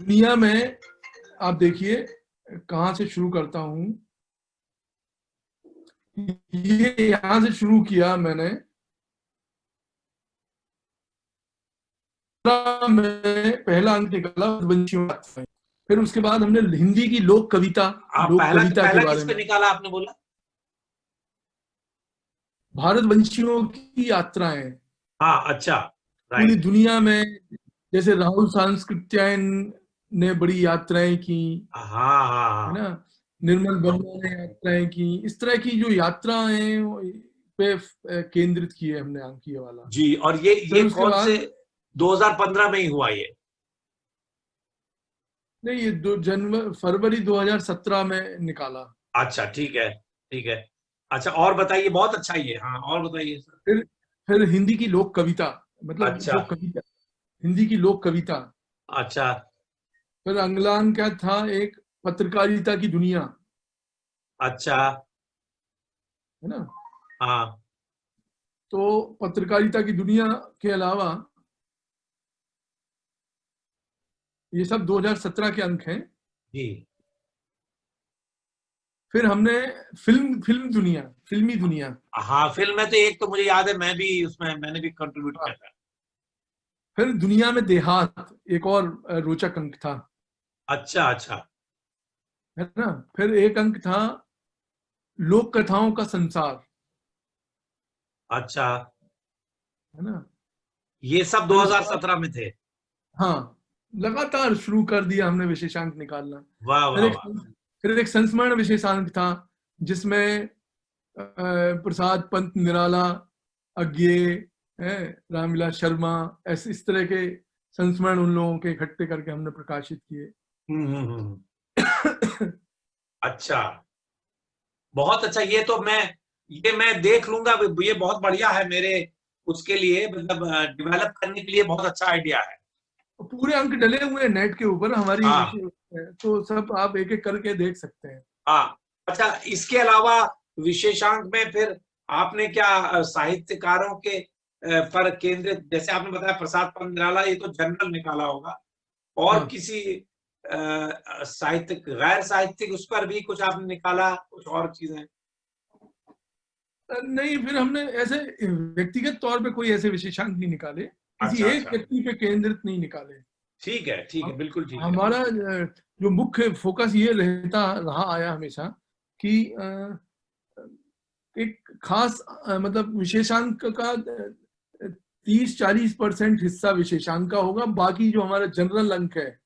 दुनिया में आप देखिए, कहां से शुरू करता हूं। ये यहां से शुरू किया मैंने में, पहला अंक निकाला वंशियों का। फिर उसके बाद हमने हिंदी की लोक कविता, आप लोक पहला कविता के पहला बारे किस पे में, निकाला आपने बोला? भारतवंशियों की यात्राएं हाँ, अच्छा, पूरी राइट। दुनिया में। जैसे राहुल सांस्कृत्यायन ने बड़ी यात्राएं की, हाँ हाँ है हाँ। ना, निर्मल वर्मा ने यात्राएं की। इस तरह की जो यात्राएं पे केंद्रित किए हमने अंक ये वाला। जी, और ये फिर उसके कौन से, बाद 2015 में ही हुआ ये? नहीं, ये फरवरी 2017 में निकाला। अच्छा, ठीक है, ठीक है। अच्छा, और बताइए, बहुत अच्छा ये, हाँ, और बताइए सर। फिर फिर हिंदी की लोक कविता, मतलब अच्छा, जो कविता, हिंदी की लोक कविता। अच्छा, फिर अगला क्या था, एक पत्रकारिता की दुनिया, अच्छा, है ना। हाँ, तो पत्रकारिता की दुनिया के अलावा ये सब 2017 के अंक हैं। जी, फिर हमने फिल्म दुनिया, फिल्मी दुनिया। हाँ, फिल्म में तो एक तो मुझे याद है, मैं भी उसमें मैंने भी कंट्रीब्यूट हाँ। किया था। फिर दुनिया में देहात, एक और रोचक अंक था, अच्छा, अच्छा, है ना। फिर एक अंक था लोक कथाओं का संसार, अच्छा, है ना। ये सब फिर उसके बाद 2017 में थे। हाँ, लगातार शुरू कर दिया हमने विशेषांक निकालना। वाह फिर वाह एक वाह। फिर एक संस्मरण विशेषांक था, जिसमें प्रसाद पंत निराला, अज्ञे, है, रामविलास शर्मा, ऐसे इस तरह के संस्मरण उन लोगों के इकट्ठे करके हमने प्रकाशित किए। अच्छा, बहुत अच्छा। ये मैं देख लूंगा, ये बहुत बढ़िया है मेरे उसके लिए, मतलब डेवलप करने के लिए बहुत अच्छा आइडिया है। पूरे अंक डले हुए हैं नेट के ऊपर हमारी हाँ विषय, तो सब आप एक एक करके देख सकते हैं। हाँ। अच्छा, इसके अलावा विशेषांक में फिर आपने क्या साहित्यकारों के पर केंद्रित, जैसे आपने बताया प्रसाद पंत निराला, ये तो जनरल निकाला होगा, और हाँ, किसी साहित्यिक, गैर साहित्यिक उस पर भी कुछ आपने निकाला, कुछ और चीजें? नहीं, फिर हमने ऐसे व्यक्तिगत तौर पे कोई ऐसे विशेषांक नहीं निकाले, किसी अच्छा, एक अच्छा, व्यक्ति पे केंद्रित नहीं निकाले। ठीक है, ठीक है, बिल्कुल ठीक है। हमारा जो मुख्य फोकस ये रहता रहा आया हमेशा कि एक खास मतलब विशेषांक का 30-40% हिस्सा विशेषांक का होगा, बाकी जो हमारा जनरल अंक है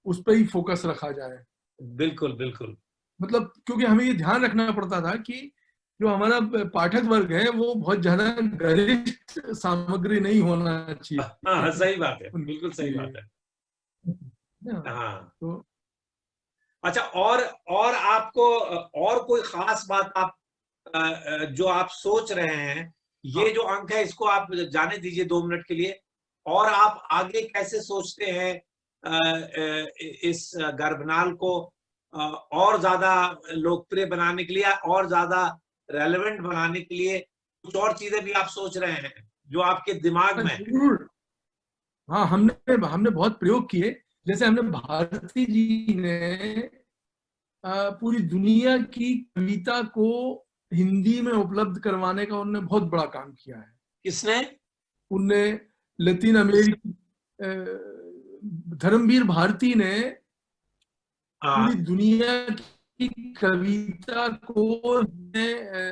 उस पर ही फोकस रखा जाए। बिल्कुल बिल्कुल। मतलब क्योंकि हमें ये ध्यान रखना पड़ता था कि जो हमारा पाठक वर्ग है वो बहुत ज्यादा गरिष्ठ सामग्री नहीं होना हाँ, चाहिए सही बात है, उनके बिल्कुल सही लिए, बात है। ना। हाँ। तो अच्छा, और आपको और कोई खास बात आप जो आप सोच रहे हैं, ये हाँ, जो अंक है इसको आप जाने दीजिए 2 मिनट के लिए, और आप आगे कैसे सोचते हैं इस गर्भनाल को और ज्यादा लोकप्रिय बनाने के लिए, और ज्यादा रेलेवेंट बनाने के लिए, कुछ और चीजें भी आप सोच रहे हैं जो आपके दिमाग में है? जरूर। हाँ, हमने हमने बहुत प्रयोग किए। जैसे हमने भारती जी ने पूरी दुनिया की कविता को हिंदी में उपलब्ध करवाने का उन्होंने बहुत बड़ा काम किया है। किसने? उनने लैटिन अमेरिकी धर्मवीर भारती ने पूरी हाँ, दुनिया की कविता को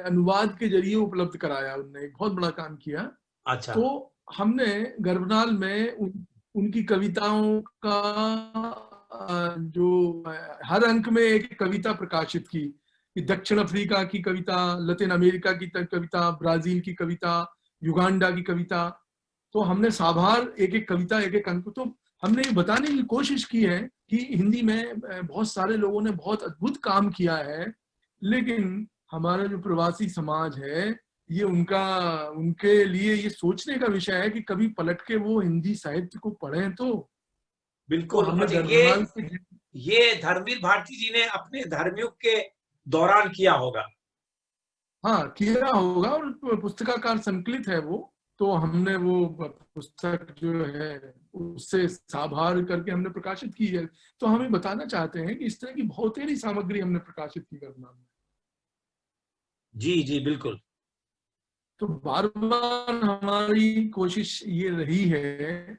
अनुवाद के जरिए उपलब्ध कराया। उनने एक बहुत बड़ा काम किया। अच्छा, तो हमने गर्भनाल में उनकी कविताओं का जो हर अंक में एक कविता प्रकाशित की, कि दक्षिण अफ्रीका की कविता, लैटिन अमेरिका की कविता, ब्राजील की कविता, युगांडा की कविता। तो हमने साभार एक एक कविता, एक एक अंक, तो हमने ये बताने की कोशिश की है कि हिंदी में बहुत सारे लोगों ने बहुत अद्भुत काम किया है, लेकिन हमारा जो प्रवासी समाज है, ये उनके लिए ये सोचने का विषय है कि कभी पलट के वो हिंदी साहित्य को पढ़ें। तो बिल्कुल। हमने अच्छा, गर्भनाल के, ये धर्मवीर भारती जी ने अपने धर्मयुग के दौरान किया होगा। हाँ, किया होगा, और पुस्तकाकार संकलित है वो। तो हमने वो पुस्तक जो है उससे साभार करके हमने प्रकाशित की है। तो हमें बताना चाहते हैं कि इस तरह की बहुतेरी सामग्री हमने प्रकाशित की गर्भनाल में। जी जी बिल्कुल। तो बार बार हमारी कोशिश ये रही है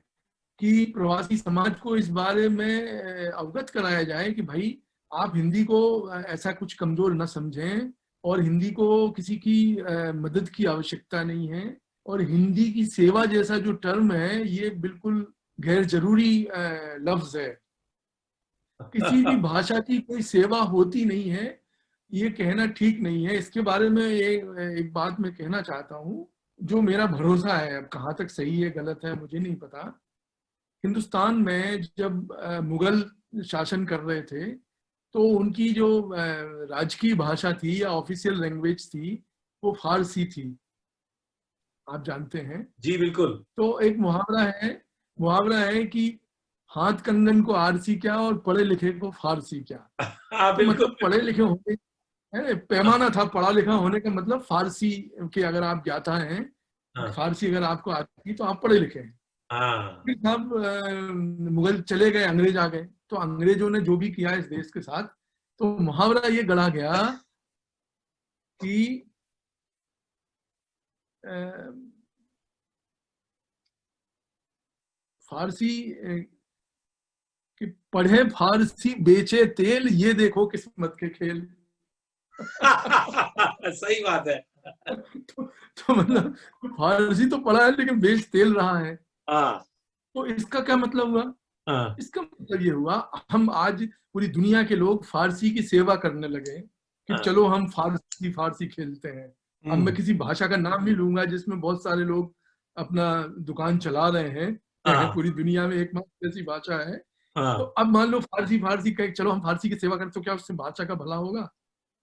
कि प्रवासी समाज को इस बारे में अवगत कराया जाए कि भाई आप हिंदी को ऐसा कुछ कमजोर न समझें, और हिंदी को किसी की मदद की आवश्यकता नहीं है, और हिंदी की सेवा जैसा जो टर्म है ये बिल्कुल गैर जरूरी लफ्ज है। किसी भी भाषा की कोई सेवा होती नहीं है, ये कहना ठीक नहीं है। इसके बारे में एक बात मैं कहना चाहता हूँ, जो मेरा भरोसा है, अब कहाँ तक सही है गलत है मुझे नहीं पता। हिंदुस्तान में जब मुगल शासन कर रहे थे तो उनकी जो राजकीय भाषा थी या ऑफिशियल लैंग्वेज थी वो फारसी थी, आप जानते हैं। जी बिल्कुल। तो एक मुहावरा है कि हाथ कंगन को आरसी क्या और पढ़े लिखे को फारसी क्या। हाँ तो बिल्कुल मतलब पढ़े बिल्कुल। लिखे होने है, पैमाना था पढ़ा लिखा होने का मतलब फारसी के अगर आप ज्ञाता हैं, हाँ फारसी अगर आपको आती तो आप पढ़े लिखे हैं। हाँ। फिर साहब मुगल चले गए, अंग्रेज आ गए, तो अंग्रेजों ने जो भी किया इस देश के साथ, तो मुहावरा ये गढ़ा गया कि अ, फारसी कि पढ़े फारसी बेचे तेल, ये देखो किस्मत के खेल। सही बात है। तो मतलब फारसी तो पढ़ा है लेकिन बेच तेल रहा है। हाँ तो इसका क्या मतलब हुआ? हाँ। इसका मतलब ये हुआ, हम आज पूरी दुनिया के लोग फारसी की सेवा करने लगे कि हाँ। चलो हम फारसी फारसी खेलते हैं। अब मैं हम्म। किसी भाषा का नाम नहीं लूंगा जिसमें बहुत सारे लोग अपना दुकान चला रहे हैं, हाँ पूरी दुनिया में एकमात्र ऐसी भाषा है। तो हाँ। अब मान लो फारसी फारसी कहे चलो हम फारसी की सेवा करते, तो क्या उससे भाषा का भला होगा?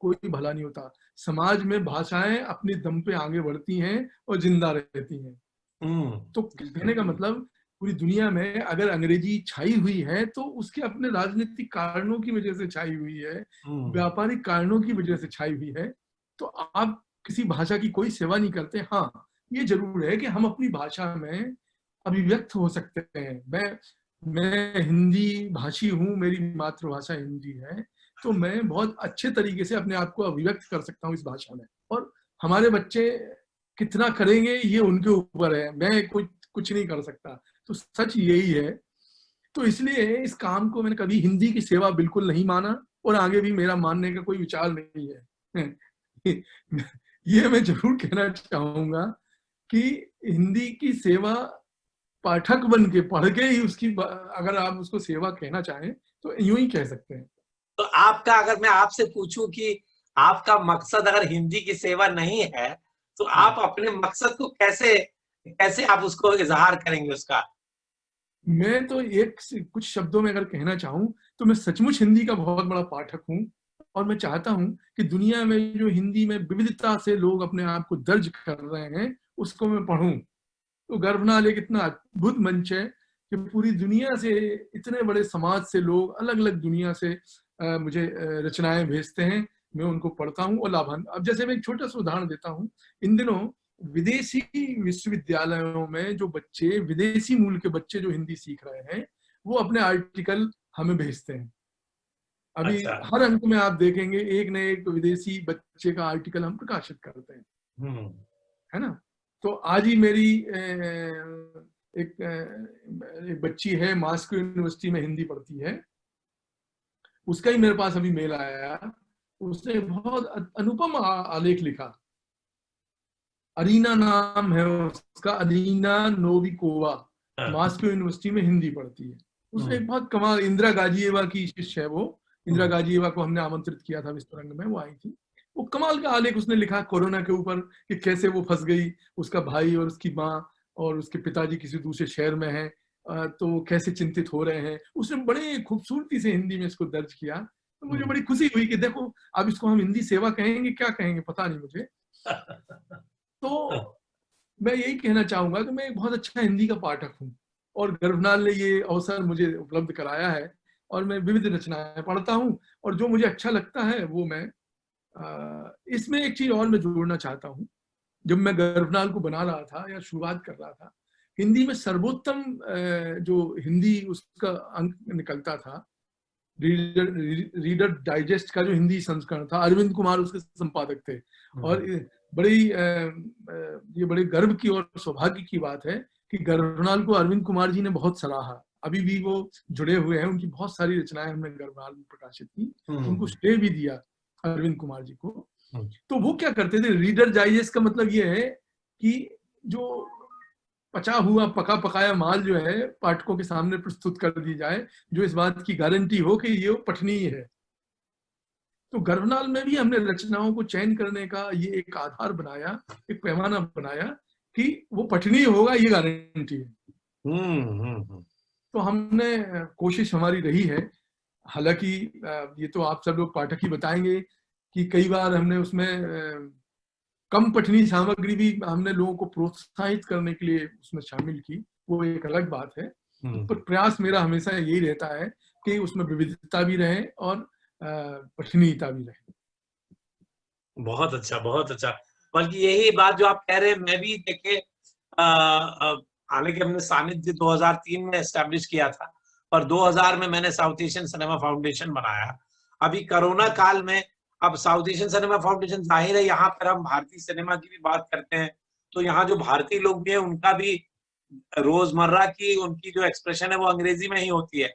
कोई भला नहीं होता। समाज में भाषाएं अपने दम पे आगे बढ़ती हैं और जिंदा रहती हैं। हम्म। तो कहने का मतलब, पूरी दुनिया में अगर अंग्रेजी छाई हुई है तो उसके अपने राजनीतिक कारणों की वजह से छाई हुई है, हम्म। व्यापारिक कारणों की वजह से छाई हुई है। तो आप किसी भाषा की कोई सेवा नहीं करते। हाँ, ये जरूर है कि हम अपनी भाषा में अभिव्यक्त हो सकते हैं। मैं हिंदी भाषी हूँ, मेरी मातृभाषा हिंदी है, तो मैं बहुत अच्छे तरीके से अपने आप को अभिव्यक्त कर सकता हूँ इस भाषा में। और हमारे बच्चे कितना करेंगे ये उनके ऊपर है, मैं कुछ कुछ नहीं कर सकता। तो सच यही है। तो इसलिए इस काम को मैंने कभी हिंदी की सेवा बिल्कुल नहीं माना, और आगे भी मेरा मानने का कोई विचार नहीं है। ये मैं जरूर कहना चाहूंगा कि हिंदी की सेवा पाठक बन के पढ़ के ही उसकी अगर आप उसको सेवा कहना चाहें तो यूं ही कह सकते हैं। तो आपका, अगर मैं आपसे पूछूं कि आपका मकसद अगर हिंदी की सेवा नहीं है, तो आप अपने मकसद को कैसे कैसे आप उसको इजहार करेंगे उसका? मैं तो कुछ शब्दों में अगर कहना चाहूँ तो मैं सचमुच हिंदी का बहुत बड़ा पाठक हूँ, और मैं चाहता हूँ कि दुनिया में जो हिंदी में विविधता से लोग अपने आप को दर्ज कर रहे हैं उसको मैं पढूं। तो गर्भनाल एक इतना अद्भुत मंच है कि पूरी दुनिया से, इतने बड़े समाज से लोग अलग अलग दुनिया से मुझे रचनाएं भेजते हैं, मैं उनको पढ़ता हूँ और लाभान्वित। अब जैसे मैं एक छोटा सा उदाहरण देता हूँ, इन दिनों विदेशी विश्वविद्यालयों में जो बच्चे, विदेशी मूल के बच्चे जो हिंदी सीख रहे हैं, वो अपने आर्टिकल हमें भेजते हैं। अभी अच्छा। हर अंक में आप देखेंगे एक न एक विदेशी बच्चे का आर्टिकल हम प्रकाशित करते हैं, हम्म। है ना। तो आज ही मेरी एक बच्ची है, मास्को यूनिवर्सिटी में हिंदी पढ़ती है, उसका ही मेरे पास अभी मेल आया। उसने बहुत अनुपम आलेख लिखा। अरीना नाम है उसका, अरीना नोविकोवा, हाँ। मास्को यूनिवर्सिटी में हिंदी पढ़ती है। उसने एक हम्म। बहुत कमाल, इंदिरा गाजिएवा की शिष्य है वो। इंदिरा हम्म। गाजिएवा को हमने आमंत्रित किया था विश्वरंग में, वो आई थी। वो कमाल का आलेख उसने लिखा कोरोना के ऊपर, कि कैसे वो फंस गई, उसका भाई और उसकी माँ और उसके पिताजी किसी दूसरे शहर में हैं, तो वो कैसे चिंतित हो रहे हैं। उसने बड़े खूबसूरती से हिंदी में इसको दर्ज किया। तो मुझे हम्म। बड़ी खुशी हुई कि देखो, अब इसको हम हिंदी सेवा कहेंगे, क्या कहेंगे पता नहीं मुझे। तो मैं यही कहना चाहूंगा कि मैं एक बहुत अच्छा हिंदी का पाठक हूँ, और गर्भनाल ने ये अवसर मुझे उपलब्ध कराया है, और मैं विविध रचनाएं पढ़ता हूँ, और जो मुझे अच्छा लगता है वो मैं इसमें एक चीज और मैं जोड़ना चाहता हूँ। जब मैं गर्भनाल को बना रहा था या शुरुआत कर रहा था, हिंदी में सर्वोत्तम जो हिंदी उसका अंक निकलता था, रीडर डाइजेस्ट का जो हिंदी संस्करण था, अरविंद कुमार उसके संपादक थे। और बड़ी ये बड़े गर्व की और सौभाग्य की बात है कि गर्भनाल को अरविंद कुमार जी ने बहुत सराहा। अभी भी वो जुड़े हुए हैं, उनकी बहुत सारी रचनाएं हमने गर्भनाल में प्रकाशित की, उनको स्टे भी दिया अरविंद कुमार जी को। तो वो क्या करते थे, रीडर डाइजेस्ट का मतलब ये है कि जो पचा हुआ पका पकाया माल जो है पाठकों के सामने प्रस्तुत कर दी जाए, जो इस बात की गारंटी हो कि ये पठनीय है। तो गर्भनाल में भी हमने रचनाओं को चयन करने का ये एक आधार बनाया, एक पैमाना बनाया कि वो पठनीय होगा, ये गारंटी है। तो हमने कोशिश हमारी रही है, हालांकि ये तो आप सब लोग पाठक ही बताएंगे कि कई बार हमने उसमें कम पठनीय सामग्री भी हमने लोगों को प्रोत्साहित करने के लिए उसमें शामिल की, वो एक अलग बात है। पर प्रयास मेरा हमेशा यही रहता है कि उसमें विविधता भी रहे और पठनीयता भी रहे। बहुत अच्छा, बहुत अच्छा। बल्कि यही बात जो आप कह रहे हैं, मैं भी देखे, हालांकि हमने सानिध्य 2003 में एस्टेब्लिश किया था और 2000 में मैंने साउथ एशियन सिनेमा फाउंडेशन बनाया। अभी कोरोना काल में अब साउथ एशियन सिनेमा फाउंडेशन, जाहिर है यहाँ पर हम भारतीय सिनेमा की भी बात करते हैं, तो यहाँ जो भारतीय लोग भी हैं उनका भी रोजमर्रा की उनकी जो एक्सप्रेशन है वो अंग्रेजी में ही होती है।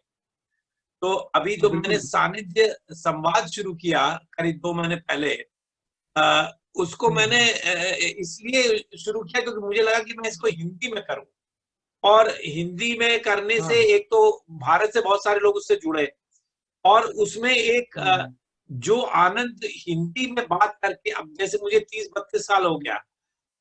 तो अभी जो मैंने सानिध्य संवाद शुरू किया करीब 2 महीने पहले, उसको मैंने इसलिए शुरू किया क्योंकि मुझे लगा कि मैं इसको हिंदी में करूं, और हिंदी में करने से एक तो भारत से बहुत सारे लोग उससे जुड़े, और उसमें एक जो आनंद हिंदी में बात करके, अब जैसे मुझे 30-32 साल हो गया,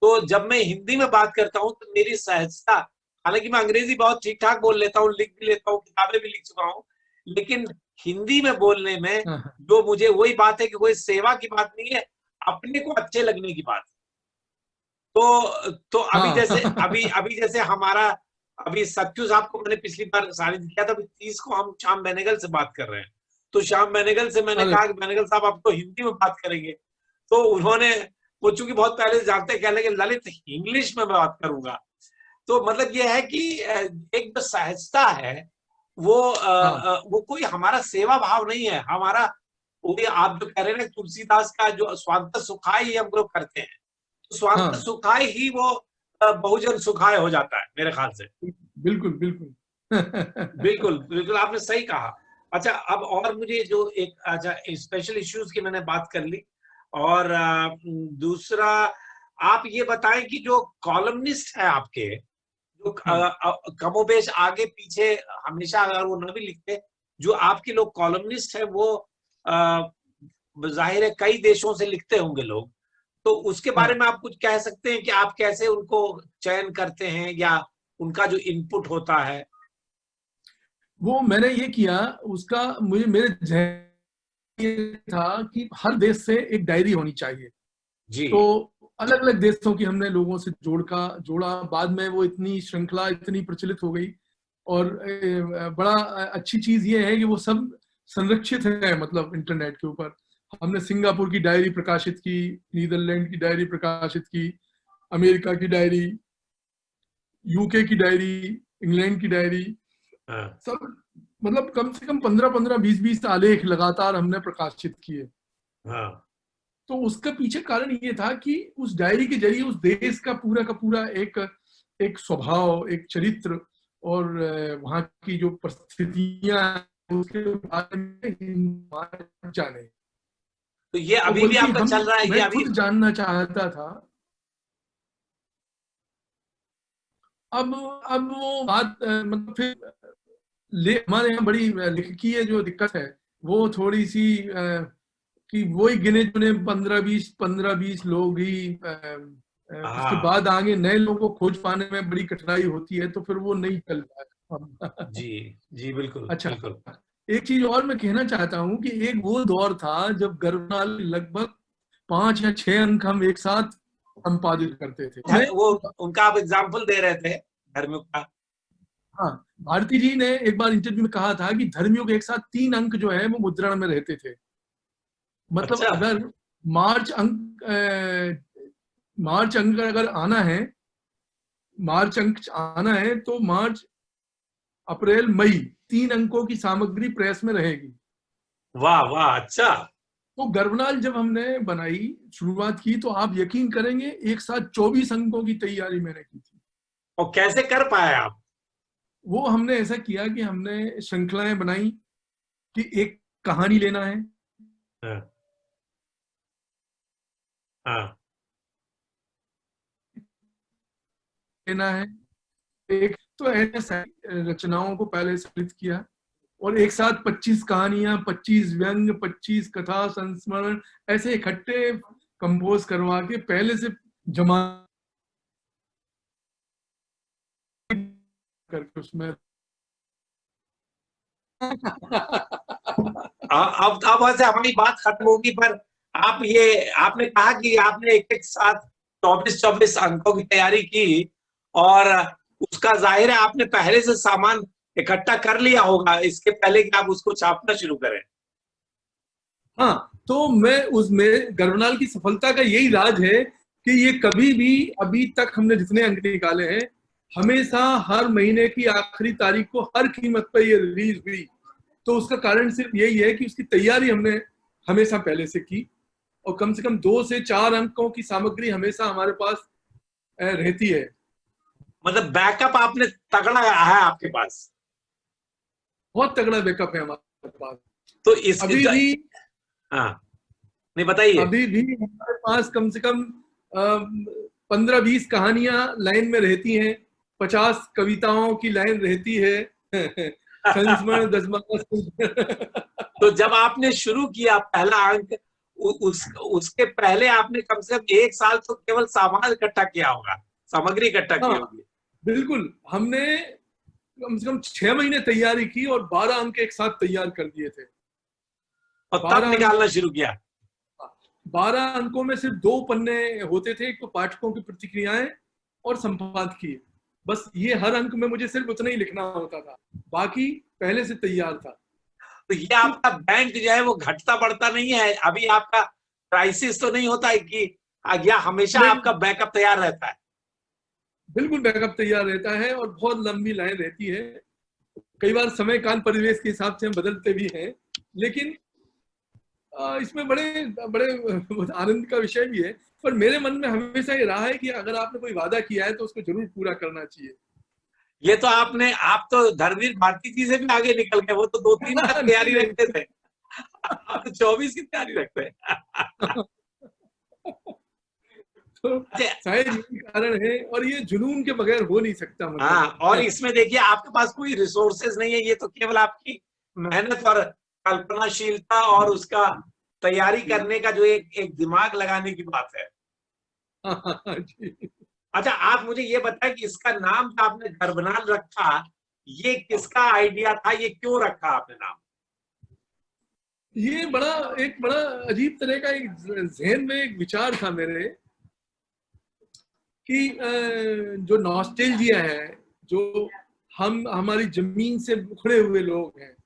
तो जब मैं हिंदी में बात करता हूं तो मेरी सहजता, हालांकि मैं अंग्रेजी बहुत ठीक ठाक बोल लेता हूँ, लिख भी लेता हूँ, किताबें भी लिख चुका हूँ, लेकिन हिंदी में बोलने में जो मुझे वही बात है कि कोई सेवा की बात नहीं है, अपने को अच्छे लगने की बात। तो अभी जैसे हमारा अभी सत्यु साहब को मैंने पिछली बार सानिध्य किया था, 30 को हम श्याम बेनेगल से बात कर रहे हैं, तो श्याम बेनेगल से मैंने कहा कि बेनेगल साहब आप तो हिंदी में बात करेंगे, तो उन्होंने, वो चूंकि बहुत पहले से जानते हैं, कहने लगे ललित इंग्लिश में बात करूंगा। तो मतलब ये है कि एक जो सहजता है वो कोई हमारा सेवा भाव नहीं है, हमारा वो आप जो कह रहे हैं ना, तुलसीदास का जो स्वांत सुखाय ही हम लोग करते हैं, तो स्वांत सुखाय ही वो बहुजन सुखाय हो जाता है मेरे ख्याल से। बिल्कुल बिल्कुल बिल्कुल बिल्कुल आपने सही कहा। अच्छा, अब और मुझे जो एक, अच्छा, स्पेशल इश्यूज की मैंने बात कर ली, और दूसरा आप ये बताएं कि जो कॉलमनिस्ट है आपके, जो कमोबेश आगे पीछे हमेशा, अगर वो न भी लिखते, जो आपके लोग कॉलमनिस्ट है वो जाहिर है कई देशों से लिखते होंगे लोग, तो उसके बारे में आप कुछ कह सकते हैं कि आप कैसे उनको चयन करते हैं या उनका जो इनपुट होता है? वो मैंने ये किया, उसका मुझे मेरे जहन ये था कि हर देश से एक डायरी होनी चाहिए जी। तो अलग अलग देशों की हमने लोगों से जोड़ा, बाद में वो इतनी श्रृंखला इतनी प्रचलित हो गई, और बड़ा अच्छी चीज ये है कि वो सब संरक्षित है, मतलब इंटरनेट के ऊपर। हमने सिंगापुर की डायरी प्रकाशित की, नीदरलैंड की डायरी प्रकाशित की, अमेरिका की डायरी, यूके की डायरी, इंग्लैंड की डायरी, सब मतलब कम से कम 15-15, 20-20 आलेख लगातार हमने प्रकाशित किए। तो उसका पीछे कारण ये था कि उस डायरी के जरिए उस देश का पूरा एक स्वभाव, एक चरित्र और वहाँ की जो परिस्थितियां उसके बारे में जाने। तो ये अभी भी आपका चल रहा है? मैं खुद जानना चाहता था। अब वो बात मतलब फिर हमारे यहाँ बड़ी लेखकीय जो दिक्कत है वो थोड़ी सी कि वही गिने चुने 15-20 लोग ही उसके बाद आगे नए लोगों को खोज पाने में बड़ी कठिनाई होती है, तो फिर वो नहीं चल पाया। जी बिल्कुल। अच्छा, बिल्कुल। एक चीज और मैं कहना चाहता हूँ कि एक वो दौर था जब गर्भनाल लगभग 5 या 6 अंक हम एक साथ संपादित करते थे। वो उनका आप एग्जाम्पल दे रहे थे धर्मियों का। हाँ, भारती जी ने एक बार इंटरव्यू में कहा था कि धर्मियों के एक साथ 3 अंक जो है वो मुद्रण में रहते थे। मतलब अच्छा। अगर मार्च अंक अगर आना है, मार्च अंक आना है तो मार्च, अप्रैल, मई 3 अंकों की सामग्री प्रेस में रहेगी। वाह वाह, अच्छा। तो गर्भनाल जब हमने बनाई, शुरुआत की, तो आप यकीन करेंगे एक साथ 24 अंकों की तैयारी मैंने की थी। और कैसे कर पाए आप? वो हमने ऐसा किया कि हमने श्रृंखलाएं बनाई कि एक कहानी लेना है, हाँ हाँ। लेना है एक, तो ऐसे रचनाओं को पहले संकलित किया, और एक साथ 25 कहानियां, 25 व्यंग, 25 कथा संस्मरण ऐसे इकट्ठे कंपोज करवा के पहले से जमा करके उसमें अब वैसे हमारी बात खत्म होगी, पर आप ये आपने कहा कि आपने एक एक साथ 24-24 अंकों की तैयारी की, और उसका जाहिर है आपने पहले से सामान इकट्ठा कर लिया होगा इसके पहले कि आप उसको छापना शुरू करें। हाँ, तो मैं उसमें गर्भनाल की सफलता का यही राज है कि ये कभी भी, अभी तक हमने जितने अंक निकाले हैं, हमेशा हर महीने की आखिरी तारीख को हर कीमत पर ये रिलीज हुई। तो उसका कारण सिर्फ यही है कि उसकी तैयारी हमने हमेशा पहले से की, और कम से कम 2 से 4 अंकों की सामग्री हमेशा हमारे पास रहती है। मतलब बैकअप आपने तगड़ा है आपके पास। बहुत तगड़ा बैकअप है हमारे पास। तो इस अभी भी हाँ, नहीं बताइए। अभी भी हमारे पास कम से कम 15-20 कहानियां लाइन में रहती हैं, 50 कविताओं की लाइन रहती है। संस्मरण 10 तो जब आपने शुरू किया पहला अंक, उसके पहले आपने कम से कम एक साल तो केवल सामान इकट्ठा किया होगा, सामग्री इकट्ठा की हाँ, होगी। बिल्कुल। हमने कम से कम 6 महीने तैयारी की और 12 अंक एक साथ तैयार कर दिए थे। और तब 12 अंक, निकालना शुरू किया। 12 अंकों में सिर्फ 2 पन्ने होते थे, एक तो पाठकों की प्रतिक्रियाएं और संपादकीय। बस ये हर अंक में मुझे सिर्फ उतना ही लिखना होता था, बाकी पहले से तैयार था। तो ये आपका बैंक जो है वो घटता बढ़ता नहीं है अभी? आपका क्राइसिस तो नहीं होता है कि या हमेशा नहीं, आपका बैकअप तैयार रहता है? बिल्कुल बैकअप तैयार रहता है और बहुत लंबी लाइन रहती है। कई बार समय काल परिवेश के हिसाब से हम बदलते भी हैं, लेकिन इसमें बड़े बड़े आनंद का विषय भी है। पर मेरे मन में हमेशा ये रहा है कि अगर आपने कोई वादा किया है तो उसको जरूर पूरा करना चाहिए। ये तो आप तो धर्मवीर भारती जी से भी आगे निकल गए, वो तो 2-3 का नहीं तैयारी नहीं। रखते थे। आप तो 24 की तैयारी रखते हैं। तो अच्छा। शायद यही कारण है, और ये जुनून के बगैर हो नहीं सकता, हाँ, और मतलब। इसमें देखिए आपके पास कोई रिसोर्सेज नहीं है, ये तो केवल आपकी मेहनत और कल्पनाशीलता और उसका तैयारी करने का जो एक एक दिमाग लगाने की बात है। जी। अच्छा, आप मुझे ये बताएं कि इसका नाम जो आपने गर्भनाल रखा, ये किसका आइडिया था? ये क्यों रखा आपने नाम? ये एक बड़ा अजीब तरह का एक जहन में एक विचार था मेरे, कि जो नॉस्टैल्जिया है, जो हम हमारी जमीन से उखड़े हुए लोग हैं,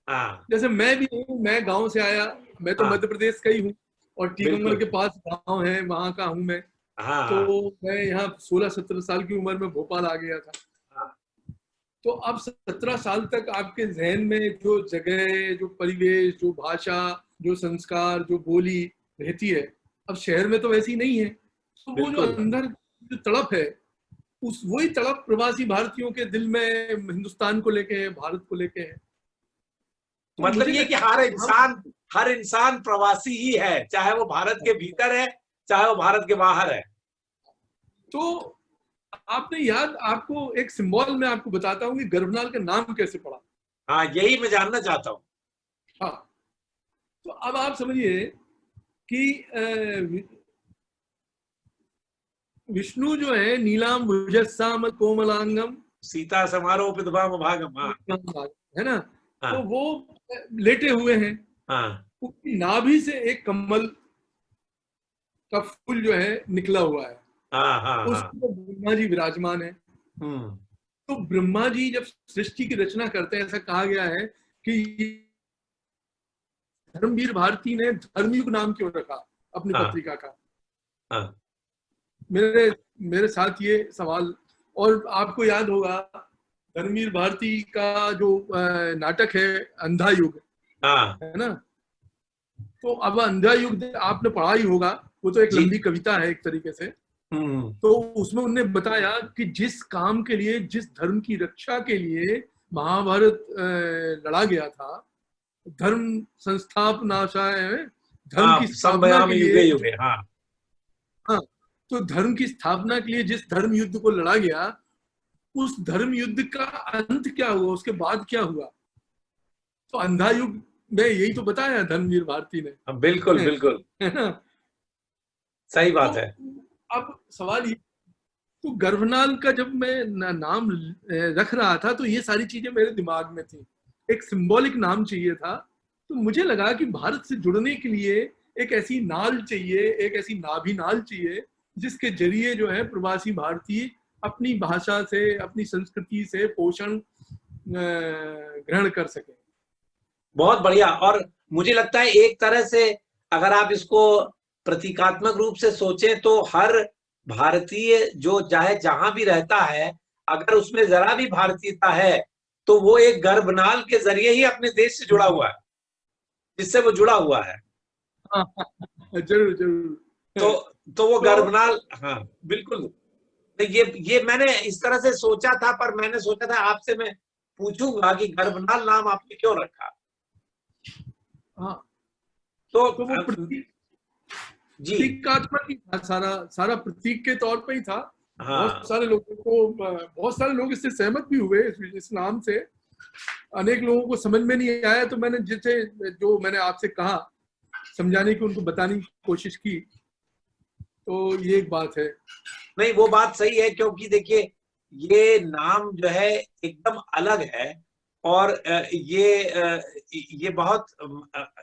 हाँ जैसे मैं भी हूँ, मैं गांव से आया, मैं तो हाँ, मध्य प्रदेश का ही हूँ, और टीकमगढ़ बिल्कुल। के पास गांव है, वहां का हूँ मैं। हाँ हाँ तो मैं यहाँ 16-17 साल की उम्र में भोपाल आ गया था। हाँ। तो अब 17 साल तक आपके जहन में जो जगह, जो परिवेश, जो भाषा, जो संस्कार, जो बोली रहती है, अब शहर में तो वैसी नहीं है। तो वो जो बिल्कुल। अंदर जो तड़प है, उस वही तड़प प्रवासी भारतीयों के दिल में हिंदुस्तान को लेके है, भारत को लेके है। तो मतलब मुझे ये कि लगता है कि हम, हर इंसान प्रवासी ही है, चाहे वो भारत के भीतर है, चाहे वो भारत के बाहर है। तो आपने याद, आपको एक सिंबल मैं आपको बताता हूँ कि गर्भनाल का नाम कैसे पड़ा। हाँ, यही मैं जानना चाहता हूँ। हाँ, तो अब आप समझिए कि विष्णु जो है, नीलाम भुजस्साम कोमलांगम, सीता समारोह विधवाम भागम। हाँ है ना? तो हाँ वो लेटे हुए हैं, हाँ उसकी नाभि से एक कमल का फूल जो है निकला हुआ है, हाँ हाँ हाँ। उसमें ब्रह्मा जी विराजमान है। हम्म। तो ब्रह्मा जी जब सृष्टि की रचना करते हैं, ऐसा कहा गया है कि धर्मवीर भारती ने धर्मयुग नाम क्यों रखा अपनी हाँ पत्रिका का? हाँ मेरे मेरे साथ ये सवाल और आपको याद होगा धर्मवीर भारती का जो नाटक है अंधा युग, हाँ है ना। तो अब अंधा युग आपने पढ़ा ही होगा, वो तो एक जी। लंबी कविता है एक तरीके से। हम्म। तो उसमें उन्होंने बताया कि जिस काम के लिए, जिस धर्म की रक्षा के लिए महाभारत लड़ा गया था, धर्म संस्थापनाशाय, धर्म हाँ की स्थापना के संभयामी युगे लिए युगे, हाँ। हाँ, तो धर्म की स्थापना के लिए जिस धर्म युद्ध को लड़ा गया, उस धर्म युद्ध का अंत क्या हुआ, उसके बाद क्या हुआ। तो अंधा युग में यही तो बताया धर्मवीर भारती ने, हाँ, बिल्कुल बिल्कुल है ना। सही तो बात है। अब सवाल ये, तो गर्भनाल का जब मैं नाम रख रहा था तो ये सारी चीजें मेरे दिमाग में थी, एक सिंबॉलिक नाम चाहिए था। तो मुझे लगा कि भारत से जुड़ने के लिए एक ऐसी नाल चाहिए, एक ऐसी नाभि नाल चाहिए, जिसके जरिए जो है प्रवासी भारतीय अपनी भाषा से, अपनी संस्कृति से पोषण ग्रहण कर सके। बहुत बढ़िया। और मुझे लगता है एक तरह से अगर आप इसको प्रतीकात्मक रूप से सोचें तो हर भारतीय जो चाहे जहां भी रहता है, अगर उसमें जरा भी भारतीयता है तो वो एक गर्भनाल के जरिए ही अपने देश से जुड़ा हुआ है, जिससे वो जुड़ा हुआ है। हाँ, जरूर जरूर। तो वो तो गर्भनाल, हाँ बिल्कुल। तो ये मैंने इस तरह से सोचा था, पर मैंने सोचा था आपसे मैं पूछूंगा कि गर्भनाल नाम आपने क्यों रखा। हाँ, तो तो वो प्रतीक, जी प्रतीकात्मक ही था, सारा सारा प्रतीक के तौर पे ही था। हाँ बहुत सारे लोग इससे सहमत भी हुए इस नाम से। अनेक लोगों को समझ में नहीं आया, तो मैंने जैसे जो मैंने आपसे कहा समझाने की, उनको बताने की कोशिश की। तो ये एक बात है। नहीं, वो बात सही है, क्योंकि देखिए ये नाम जो है एकदम अलग है। और ये बहुत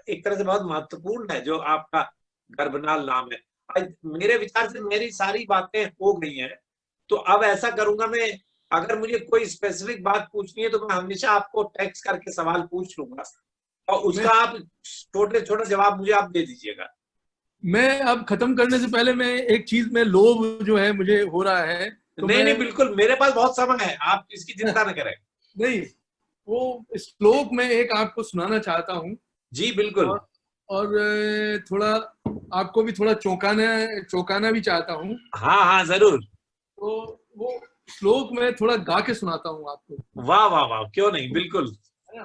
एक तरह से बहुत महत्वपूर्ण है जो आपका गर्भनाल नाम है। आज मेरे विचार से मेरी सारी बातें हो गई हैं। तो अब ऐसा करूंगा मैं, अगर मुझे कोई स्पेसिफिक बात पूछनी है तो मैं हमेशा आपको टेक्स्ट करके सवाल पूछ लूंगा, और मैं उसका आप छोटे छोटे जवाब मुझे आप दे दीजिएगा। मैं अब खत्म करने से पहले मैं एक चीज में लोभ जो है मुझे हो रहा है, तो नहीं मैं नहीं बिल्कुल, मेरे पास बहुत समय है, आप इसकी चिंता न करें। नहीं, वो श्लोक में एक आपको सुनाना चाहता हूँ। जी बिल्कुल। और थोड़ा आपको भी थोड़ा चौंकाना चौंकाना भी चाहता हूँ। हाँ हाँ जरूर। तो वो श्लोक में थोड़ा गा के सुनाता हूँ आपको, वाह वाह वाह, क्यों नहीं, बिल्कुल। है ना।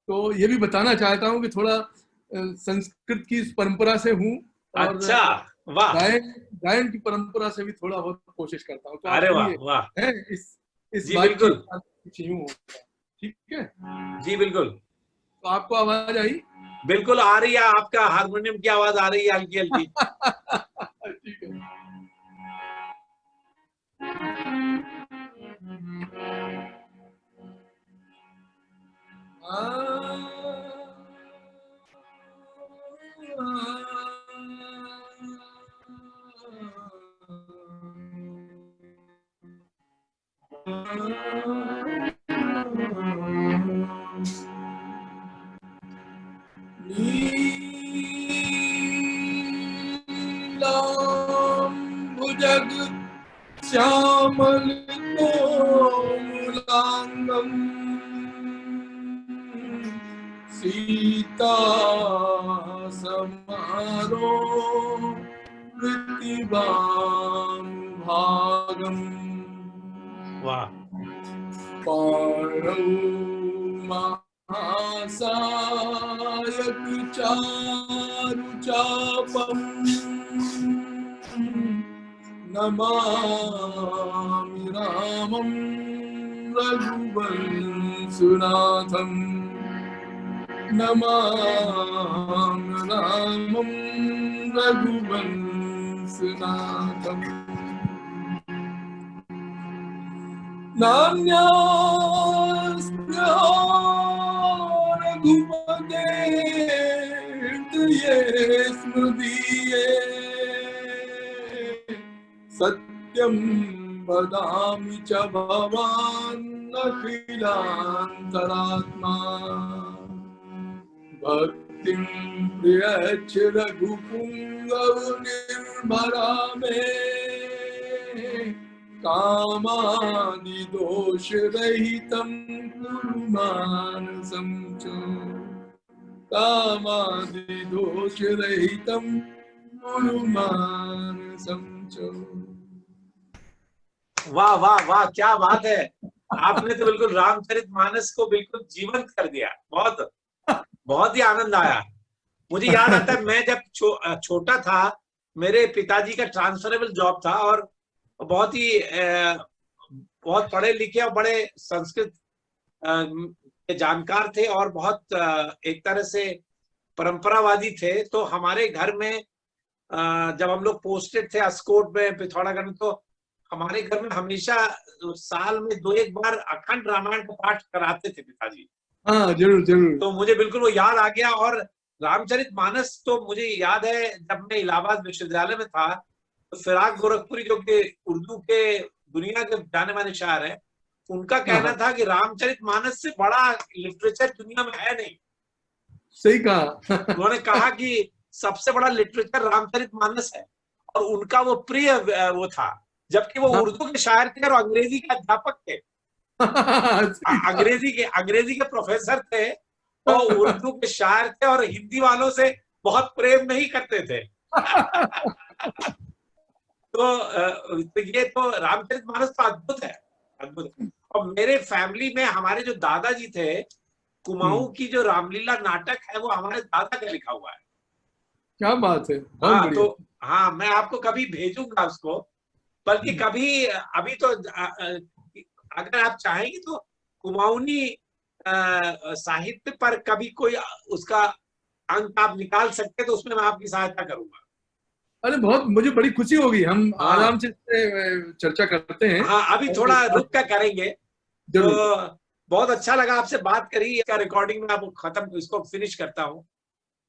तो ये भी बताना चाहता हूँ कि थोड़ा संस्कृत की इस परंपरा से हूँ, और अच्छा, वाह। गायन गायन की परंपरा से भी थोड़ा बहुत कोशिश करता हूँ। तो आप अरे वाह सुनिए, वाह। है इस जी बातचीत बिल्कुल। का कुछ यूं होगा, ठीक है। जी बिल्कुल। तो आपको आवाज आई? बिल्कुल आ रही है, आपका हारमोनियम की आवाज आ रही है हल्की हल्की। ठीक है। भुजग श्यामल कोमलांगम सीता समारो प्रतिभां भागम वाह। पाणौ महासायक चारु चापम् नमामि रामं रघुवंशनाथम् नमामि रामं रघुवंशनाथम् नान्यास्पृहा रघुपते ये स्मृतिये सत्यं वदामि च भवान् अखिलान्तरात्मा भक्तिं प्रयच्छ रघुपुङ्गव निर्भरा मे कामादि दोष रहितं कुरु मानसं च कामादि दोष रहितं कुरु मानसं च। वाह वाह वाह, क्या बात है। आपने तो बिल्कुल रामचरितमानस को बिल्कुल जीवंत कर दिया। बहुत बहुत ही आनंद आया। मुझे याद आता है, मैं जब छोटा था, मेरे पिताजी का ट्रांसफरेबल जॉब था और बहुत ही बहुत पढ़े लिखे और बड़े संस्कृत के जानकार थे और बहुत एक तरह से परंपरावादी थे। तो हमारे घर में जब हम लोग पोस्टेड थे अस्कोट में, पिथौरागढ़ में, तो हमारे घर में हमेशा साल में 2-1 बार अखंड रामायण का पाठ कराते थे पिताजी। हाँ, जरूर जरूर। तो मुझे बिल्कुल वो याद आ गया। और रामचरितमानस तो मुझे याद है, जब मैं इलाहाबाद विश्वविद्यालय में था तो फिराक गोरखपुरी, जो कि उर्दू के दुनिया के जाने माने शायर है, उनका कहना था कि रामचरितमानस से बड़ा लिटरेचर दुनिया में है नहीं। सही कहा। उन्होंने कहा कि सबसे बड़ा लिटरेचर रामचरितमानस है, और उनका वो प्रिय वो था, जबकि वो उर्दू के शायर थे और अंग्रेजी के अध्यापक थे। अंग्रेजी के प्रोफेसर थे और उर्दू के शायर थे और हिंदी वालों से बहुत प्रेम नहीं करते थे। तो ये तो रामचरितमानस तो अद्भुत है, अद्भुत। और मेरे फैमिली में हमारे जो दादाजी थे, कुमाऊं की जो रामलीला नाटक है वो हमारे दादा का लिखा हुआ है। क्या बात है, बहुत हाँ, बढ़िया। तो हाँ, मैं आपको कभी भेजूंगा उसको। बल्कि कभी अभी तो अगर आप चाहेंगे तो कुमाऊनी साहित्य पर कभी कोई उसका अंक आप निकाल सकते, तो उसमें मैं आपकी सहायता करूंगा। अरे बहुत, मुझे बड़ी खुशी होगी। हम हाँ आराम से चर्चा करते हैं। हाँ, अभी थोड़ा रुक कर करेंगे। तो जरूर बहुत अच्छा लगा आपसे बात करी। इसका रिकॉर्डिंग में आप खत्म, इसको फिनिश करता हूँ।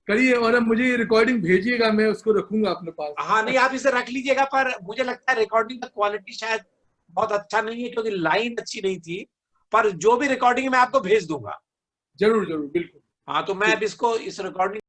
करिए, और अब मुझे ये रिकॉर्डिंग भेजिएगा, मैं उसको रखूंगा अपने पास। हाँ, नहीं, आप इसे रख लीजिएगा, पर मुझे लगता है रिकॉर्डिंग का क्वालिटी शायद बहुत अच्छा नहीं है, क्योंकि लाइन अच्छी नहीं थी। पर जो भी रिकॉर्डिंग मैं आपको भेज दूंगा। जरूर जरूर, बिल्कुल। हाँ, तो मैं अब इसको, इस रिकॉर्डिंग